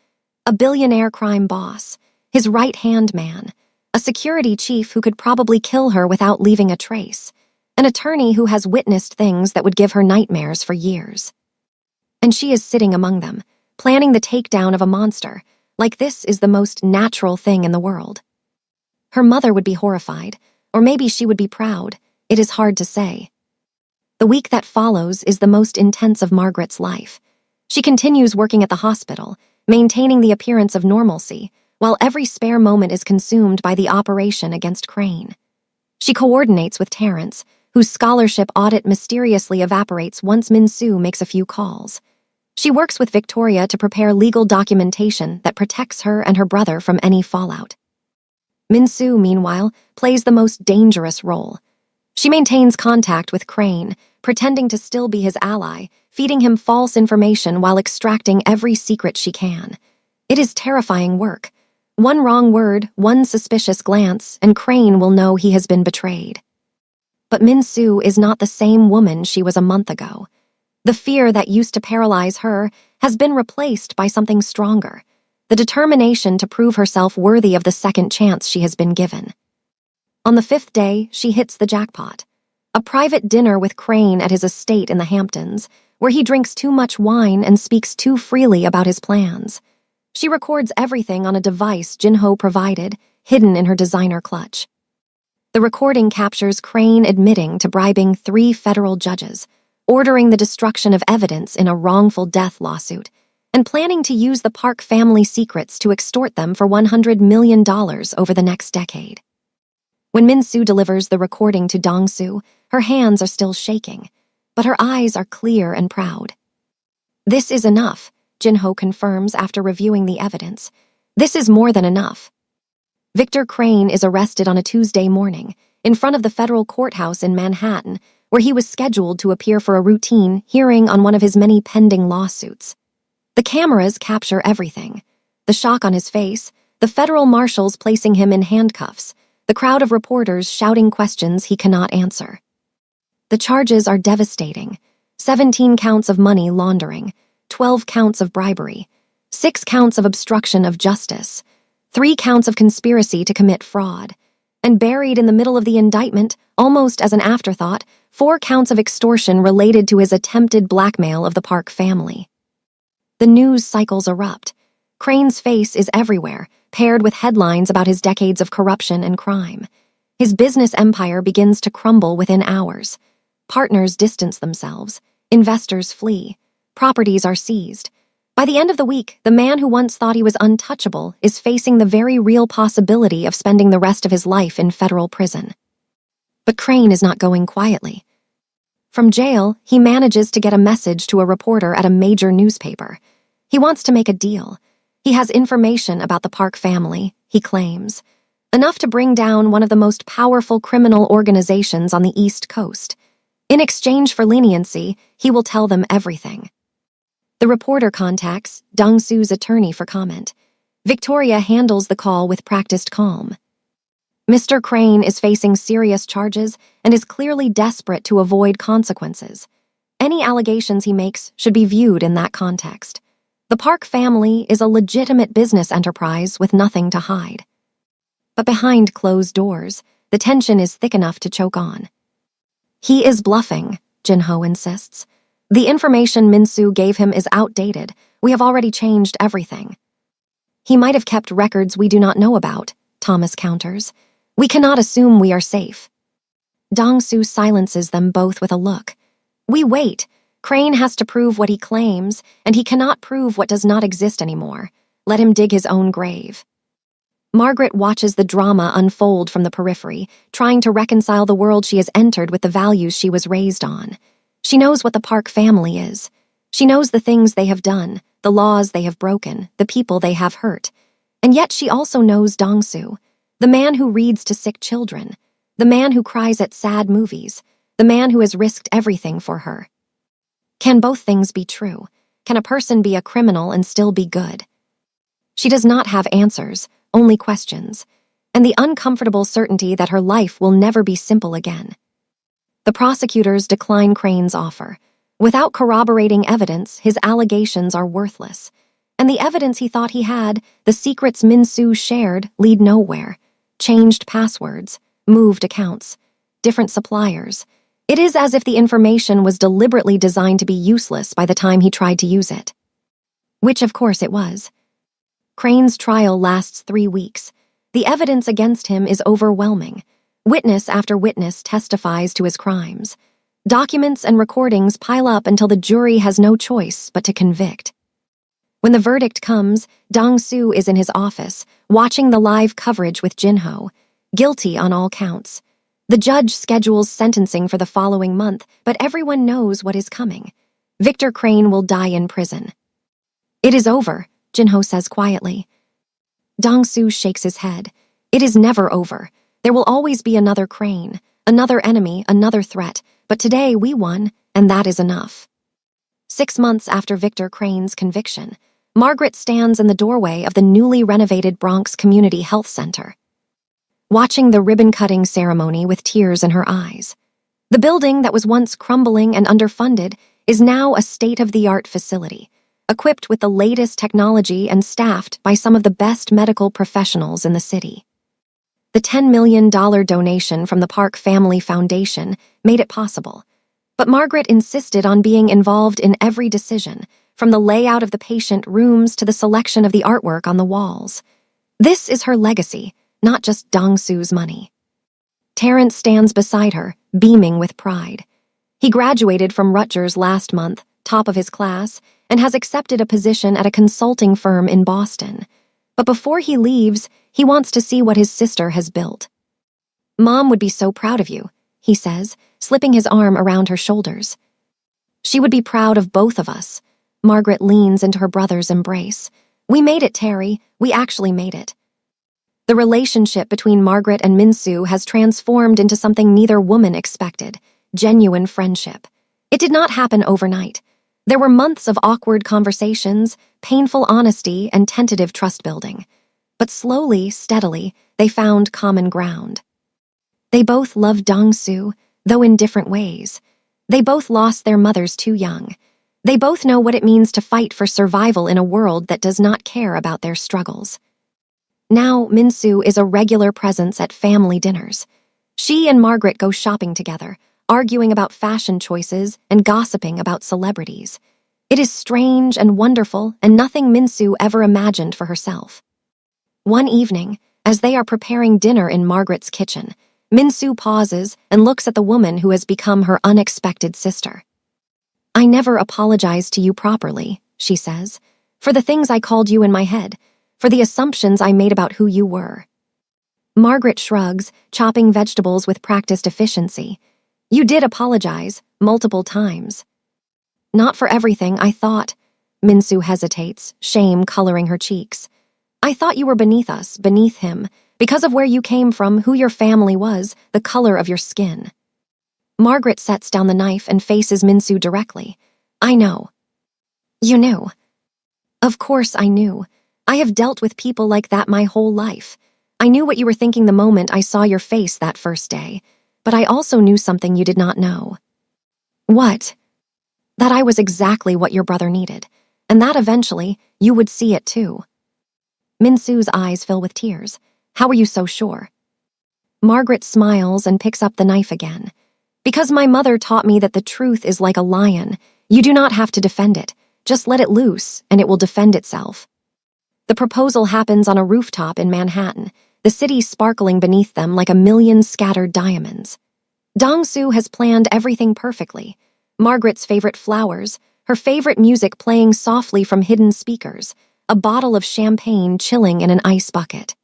A billionaire crime boss, his right-hand man, a security chief who could probably kill her without leaving a trace, an attorney who has witnessed things that would give her nightmares for years. And she is sitting among them, planning the takedown of a monster, like this is the most natural thing in the world. Her mother would be horrified, or maybe she would be proud. It is hard to say. The week that follows is the most intense of Margaret's life. She continues working at the hospital, maintaining the appearance of normalcy, while every spare moment is consumed by the operation against Crane. She coordinates with Terrence, whose scholarship audit mysteriously evaporates once Minsu makes a few calls. She works with Victoria to prepare legal documentation that protects her and her brother from any fallout. Minsu, meanwhile, plays the most dangerous role. She maintains contact with Crane, pretending to still be his ally, feeding him false information while extracting every secret she can. It is terrifying work. One wrong word, one suspicious glance, and Crane will know he has been betrayed. But Minsu is not the same woman she was a month ago. The fear that used to paralyze her has been replaced by something stronger, the determination to prove herself worthy of the second chance she has been given. On the 5th day, she hits the jackpot. A private dinner with Crane at his estate in the Hamptons, where he drinks too much wine and speaks too freely about his plans. She records everything on a device Jinho provided, hidden in her designer clutch. The recording captures Crane admitting to bribing 3 federal judges, ordering the destruction of evidence in a wrongful death lawsuit, and planning to use the Park family secrets to extort them for $100 million over the next decade. When Min-soo delivers the recording to Dong-soo, her hands are still shaking, but her eyes are clear and proud. "This is enough," Jinho confirms after reviewing the evidence. "This is more than enough." Victor Crane is arrested on a Tuesday morning in front of the federal courthouse in Manhattan, where he was scheduled to appear for a routine hearing on one of his many pending lawsuits. The cameras capture everything: the shock on his face, the federal marshals placing him in handcuffs, the crowd of reporters shouting questions he cannot answer. The charges are devastating: 17 counts of money laundering, 12 counts of bribery, 6 counts of obstruction of justice, 3 counts of conspiracy to commit fraud, and buried in the middle of the indictment, almost as an afterthought, 4 counts of extortion related to his attempted blackmail of the Park family. The news cycles erupt. Crane's face is everywhere, paired with headlines about his decades of corruption and crime. His business empire begins to crumble within hours. Partners distance themselves, investors flee, properties are seized. By the end of the week, the man who once thought he was untouchable is facing the very real possibility of spending the rest of his life in federal prison. But Crane is not going quietly. From jail, he manages to get a message to a reporter at a major newspaper. He wants to make a deal. He has information about the Park family, he claims, enough to bring down one of the most powerful criminal organizations on the East Coast. In exchange for leniency, he will tell them everything. The reporter contacts Dong-soo's attorney for comment. Victoria handles the call with practiced calm. Mr. Crane is facing serious charges and is clearly desperate to avoid consequences. Any allegations he makes should be viewed in that context. The Park family is a legitimate business enterprise with nothing to hide. But behind closed doors, the tension is thick enough to choke on. "He is bluffing," Jinho insists. "The information Min-soo gave him is outdated. We have already changed everything." "He might have kept records we do not know about," Thomas counters. "We cannot assume we are safe." Dong-soo silences them both with a look. "We wait. Crane has to prove what he claims, and he cannot prove what does not exist anymore. Let him dig his own grave." Margaret watches the drama unfold from the periphery, trying to reconcile the world she has entered with the values she was raised on. She knows what the Park family is. She knows the things they have done, the laws they have broken, the people they have hurt. And yet she also knows Dong-soo, the man who reads to sick children, the man who cries at sad movies, the man who has risked everything for her. Can both things be true? Can a person be a criminal and still be good? She does not have answers, only questions, and the uncomfortable certainty that her life will never be simple again. The prosecutors decline Crane's offer. Without corroborating evidence, his allegations are worthless. And the evidence he thought he had, the secrets Min-soo shared, lead nowhere. Changed passwords, moved accounts, different suppliers. It is as if the information was deliberately designed to be useless by the time he tried to use it. Which, of course, it was. Crane's trial lasts 3 weeks. The evidence against him is overwhelming. Witness after witness testifies to his crimes. Documents and recordings pile up until the jury has no choice but to convict. When the verdict comes, Dong-soo is in his office, watching the live coverage with Jinho, guilty on all counts. The judge schedules sentencing for the following month, but everyone knows what is coming. Victor Crane will die in prison. "It is over," Jinho says quietly. Dong-soo shakes his head. "It is never over. There will always be another Crane, another enemy, another threat, but today we won, and that is enough." 6 months after Victor Crane's conviction, Margaret stands in the doorway of the newly renovated Bronx Community Health Center, watching the ribbon-cutting ceremony with tears in her eyes. The building that was once crumbling and underfunded is now a state-of-the-art facility. equipped with the latest technology and staffed by some of the best medical professionals in the city. The $10 million donation from the Park Family Foundation made it possible, but Margaret insisted on being involved in every decision, from the layout of the patient rooms to the selection of the artwork on the walls. This is her legacy, not just Dong-su's money. Terrence stands beside her, beaming with pride. He graduated from Rutgers last month, top of his class, and has accepted a position at a consulting firm in Boston. But before he leaves, he wants to see what his sister has built. "Mom would be so proud of you," he says, slipping his arm around her shoulders. "She would be proud of both of us." Margaret leans into her brother's embrace. "We made it, Terry. We actually made it." The relationship between Margaret and Min-soo has transformed into something neither woman expected: genuine friendship. It did not happen overnight. There were months of awkward conversations, painful honesty, and tentative trust-building. But slowly, steadily, they found common ground. They both loved Dong-soo, though in different ways. They both lost their mothers too young. They both know what it means to fight for survival in a world that does not care about their struggles. Now, Min-soo is a regular presence at family dinners. She and Margaret go shopping together, arguing about fashion choices and gossiping about celebrities. It is strange and wonderful and nothing Min-soo ever imagined for herself. One evening, as they are preparing dinner in Margaret's kitchen, Min-soo pauses and looks at the woman who has become her unexpected sister. "I never apologized to you properly," she says, "for the things I called you in my head, for the assumptions I made about who you were." Margaret shrugs, chopping vegetables with practiced efficiency. "You did apologize, multiple times." "Not for everything, I thought." Min-soo hesitates, shame coloring her cheeks. "I thought you were beneath us, beneath him, because of where you came from, who your family was, the color of your skin." Margaret sets down the knife and faces Min-soo directly. "I know." "You knew?" "Of course I knew. I have dealt with people like that my whole life. I knew what you were thinking the moment I saw your face that first day, but I also knew something you did not know." "What?" "That I was exactly what your brother needed, and that eventually you would see it too." Min-soo's eyes fill with tears. "How are you so sure?" Margaret smiles and picks up the knife again. "Because my mother taught me that the truth is like a lion. You do not have to defend it. Just let it loose, and it will defend itself." The proposal happens on a rooftop in Manhattan, the city sparkling beneath them like a million scattered diamonds. Dong-soo has planned everything perfectly. Margaret's favorite flowers, her favorite music playing softly from hidden speakers, a bottle of champagne chilling in an ice bucket.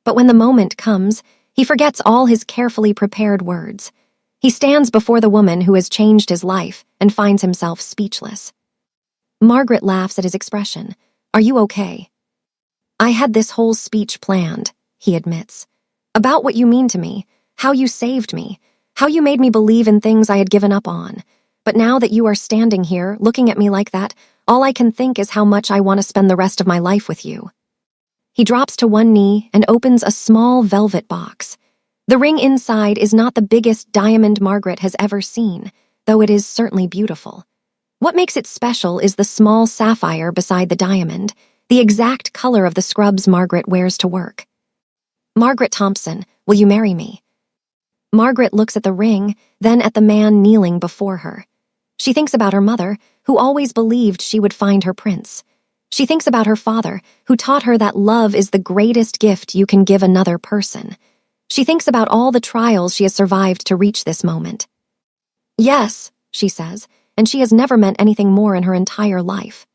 But when the moment comes, he forgets all his carefully prepared words. He stands before the woman who has changed his life and finds himself speechless. Margaret laughs at his expression. "Are you okay?" "I had this whole speech planned," he admits. "About what you mean to me, how you saved me, how you made me believe in things I had given up on. But now that you are standing here, looking at me like that, all I can think is how much I want to spend the rest of my life with you." He drops to one knee and opens a small velvet box. The ring inside is not the biggest diamond Margaret has ever seen, though it is certainly beautiful. What makes it special is the small sapphire beside the diamond, the exact color of the scrubs Margaret wears to work. "Margaret Thompson, will you marry me?" Margaret looks at the ring, then at the man kneeling before her. She thinks about her mother, who always believed she would find her prince. She thinks about her father, who taught her that love is the greatest gift you can give another person. She thinks about all the trials she has survived to reach this moment. "Yes," she says, and she has never meant anything more in her entire life.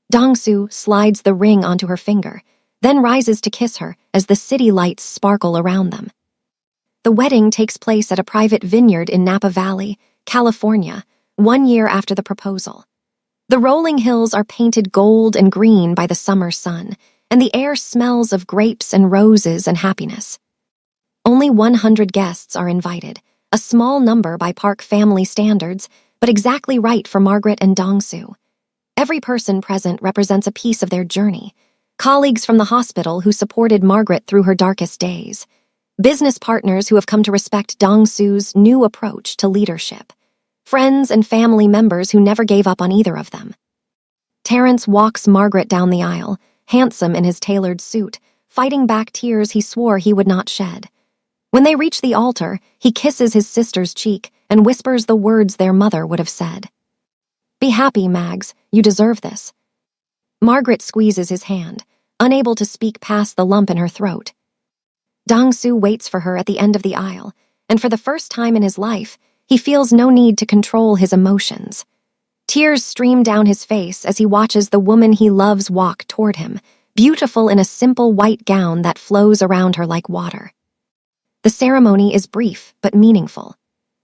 Dong-soo slides the ring onto her finger, then rises to kiss her as the city lights sparkle around them. The wedding takes place at a private vineyard in Napa Valley, California, 1 year after the proposal. The rolling hills are painted gold and green by the summer sun, and the air smells of grapes and roses and happiness. Only 100 guests are invited, a small number by Park family standards, but exactly right for Margaret and Dong-soo. Every person present represents a piece of their journey. Colleagues from the hospital who supported Margaret through her darkest days. Business partners who have come to respect Dong-soo's new approach to leadership. Friends and family members who never gave up on either of them. Terence walks Margaret down the aisle, handsome in his tailored suit, fighting back tears he swore he would not shed. When they reach the altar, he kisses his sister's cheek and whispers the words their mother would have said. "Be happy, Mags, you deserve this." Margaret squeezes his hand, unable to speak past the lump in her throat. Dong-soo waits for her at the end of the aisle, and for the first time in his life, he feels no need to control his emotions. Tears stream down his face as he watches the woman he loves walk toward him, beautiful in a simple white gown that flows around her like water. The ceremony is brief but meaningful.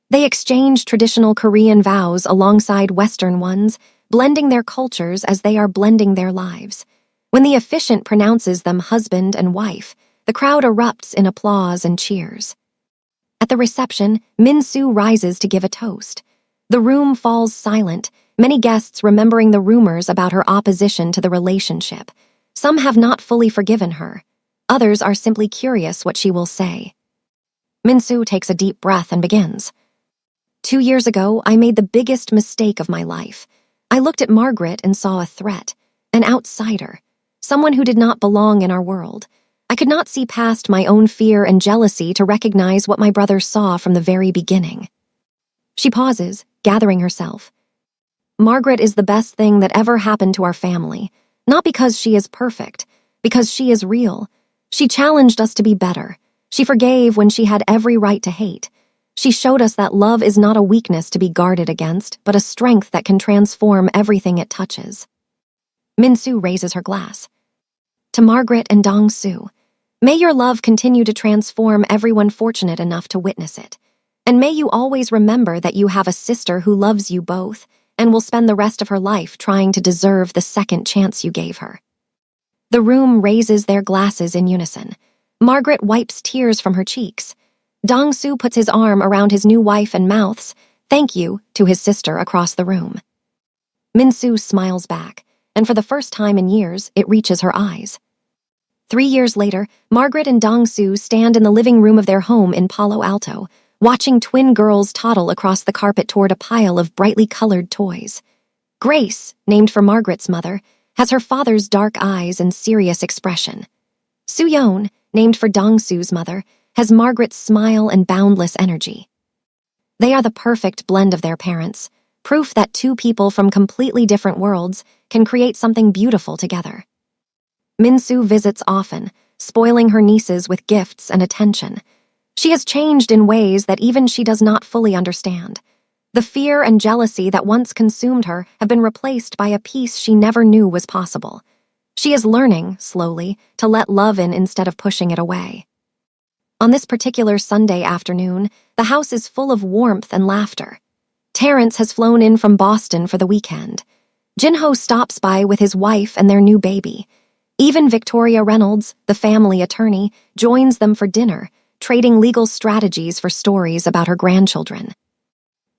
They exchange traditional Korean vows alongside Western ones, blending their cultures as they are blending their lives. When the officiant pronounces them husband and wife, the crowd erupts in applause and cheers. At the reception, Min-soo rises to give a toast. The room falls silent, many guests remembering the rumors about her opposition to the relationship. Some have not fully forgiven her. Others are simply curious what she will say. Min-soo takes a deep breath and begins. 2 years ago, I made the biggest mistake of my life. I looked at Margaret and saw a threat, an outsider, someone who did not belong in our world. I could not see past my own fear and jealousy to recognize what my brother saw from the very beginning. She pauses, gathering herself. Margaret is the best thing that ever happened to our family, not because she is perfect, because she is real. She challenged us to be better. She forgave when she had every right to hate. She showed us that love is not a weakness to be guarded against, but a strength that can transform everything it touches. Min-soo raises her glass. To Margaret and Dong-soo, may your love continue to transform everyone fortunate enough to witness it. And may you always remember that you have a sister who loves you both and will spend the rest of her life trying to deserve the second chance you gave her. The room raises their glasses in unison. Margaret wipes tears from her cheeks. Dong-soo puts his arm around his new wife and mouths, "Thank you," to his sister across the room. Min-soo smiles back, and for the first time in years, it reaches her eyes. 3 years later, Margaret and Dong-soo stand in the living room of their home in Palo Alto, watching twin girls toddle across the carpet toward a pile of brightly colored toys. Grace, named for Margaret's mother, has her father's dark eyes and serious expression. Soo-yeon, named for Dong-soo's mother, has Margaret's smile and boundless energy. They are the perfect blend of their parents, proof that two people from completely different worlds can create something beautiful together. Min-soo visits often, spoiling her nieces with gifts and attention. She has changed in ways that even she does not fully understand. The fear and jealousy that once consumed her have been replaced by a peace she never knew was possible. She is learning, slowly, to let love in instead of pushing it away. On this particular Sunday afternoon, the house is full of warmth and laughter. Terence has flown in from Boston for the weekend. Jinho stops by with his wife and their new baby. Even Victoria Reynolds, the family attorney, joins them for dinner, trading legal strategies for stories about her grandchildren.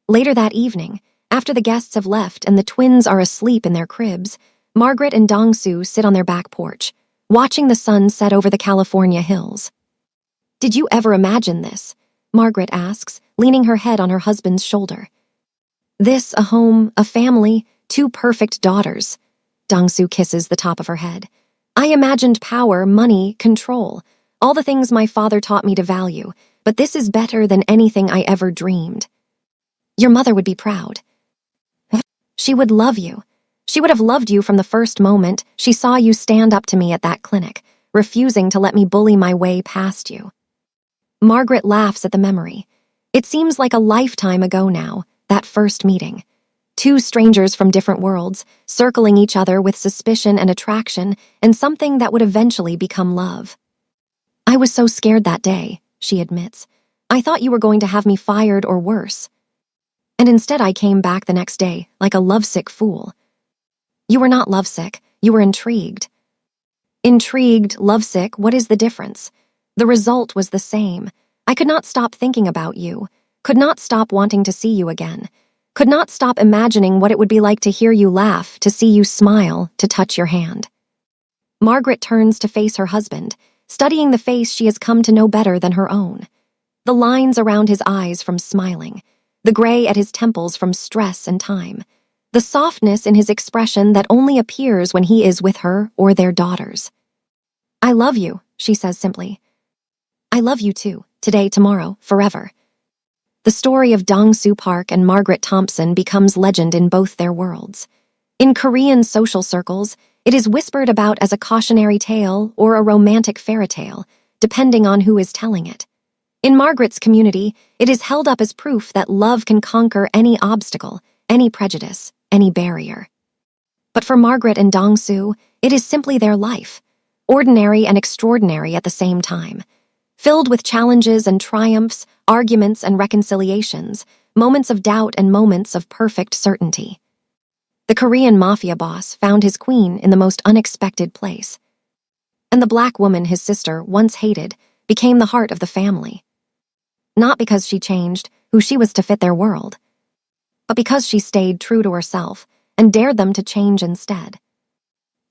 Later that evening, after the guests have left and the twins are asleep in their cribs, Margaret and Dong-soo sit on their back porch, watching the sun set over the California hills. "Did you ever imagine this?" Margaret asks, leaning her head on her husband's shoulder. "This, a home, a family, 2 perfect daughters." Dong-soo kisses the top of her head. "I imagined power, money, control, all the things my father taught me to value, but this is better than anything I ever dreamed." "Your mother would be proud. She would love you. She would have loved you from the first moment she saw you stand up to me at that clinic, refusing to let me bully my way past you." Margaret laughs at the memory. It seems like a lifetime ago now, that first meeting. 2 strangers from different worlds, circling each other with suspicion and attraction, and something that would eventually become love. "I was so scared that day," she admits. "I thought you were going to have me fired or worse. And instead I came back the next day, like a lovesick fool." "You were not lovesick, you were intrigued." "Intrigued, lovesick, what is the difference? The result was the same. I could not stop thinking about you, could not stop wanting to see you again, could not stop imagining what it would be like to hear you laugh, to see you smile, to touch your hand." Margaret turns to face her husband, studying the face she has come to know better than her own. The lines around his eyes from smiling, the gray at his temples from stress and time. the softness in his expression that only appears when he is with her or their daughters. "I love you," she says simply. "I love you too, today, tomorrow, forever." The story of Dong-soo Park and Margaret Thompson becomes legend in both their worlds. In Korean social circles, it is whispered about as a cautionary tale or a romantic fairy tale, depending on who is telling it. In Margaret's community, it is held up as proof that love can conquer any obstacle, any prejudice, any barrier. But for Margaret and Dong-soo, it is simply their life, ordinary and extraordinary at the same time, filled with challenges and triumphs, arguments and reconciliations, moments of doubt and moments of perfect certainty. The Korean Mafia boss found his queen in the most unexpected place. And the black woman his sister once hated became the heart of the family. Not because she changed who she was to fit their world, but because she stayed true to herself and dared them to change instead.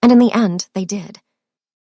And in the end, they did.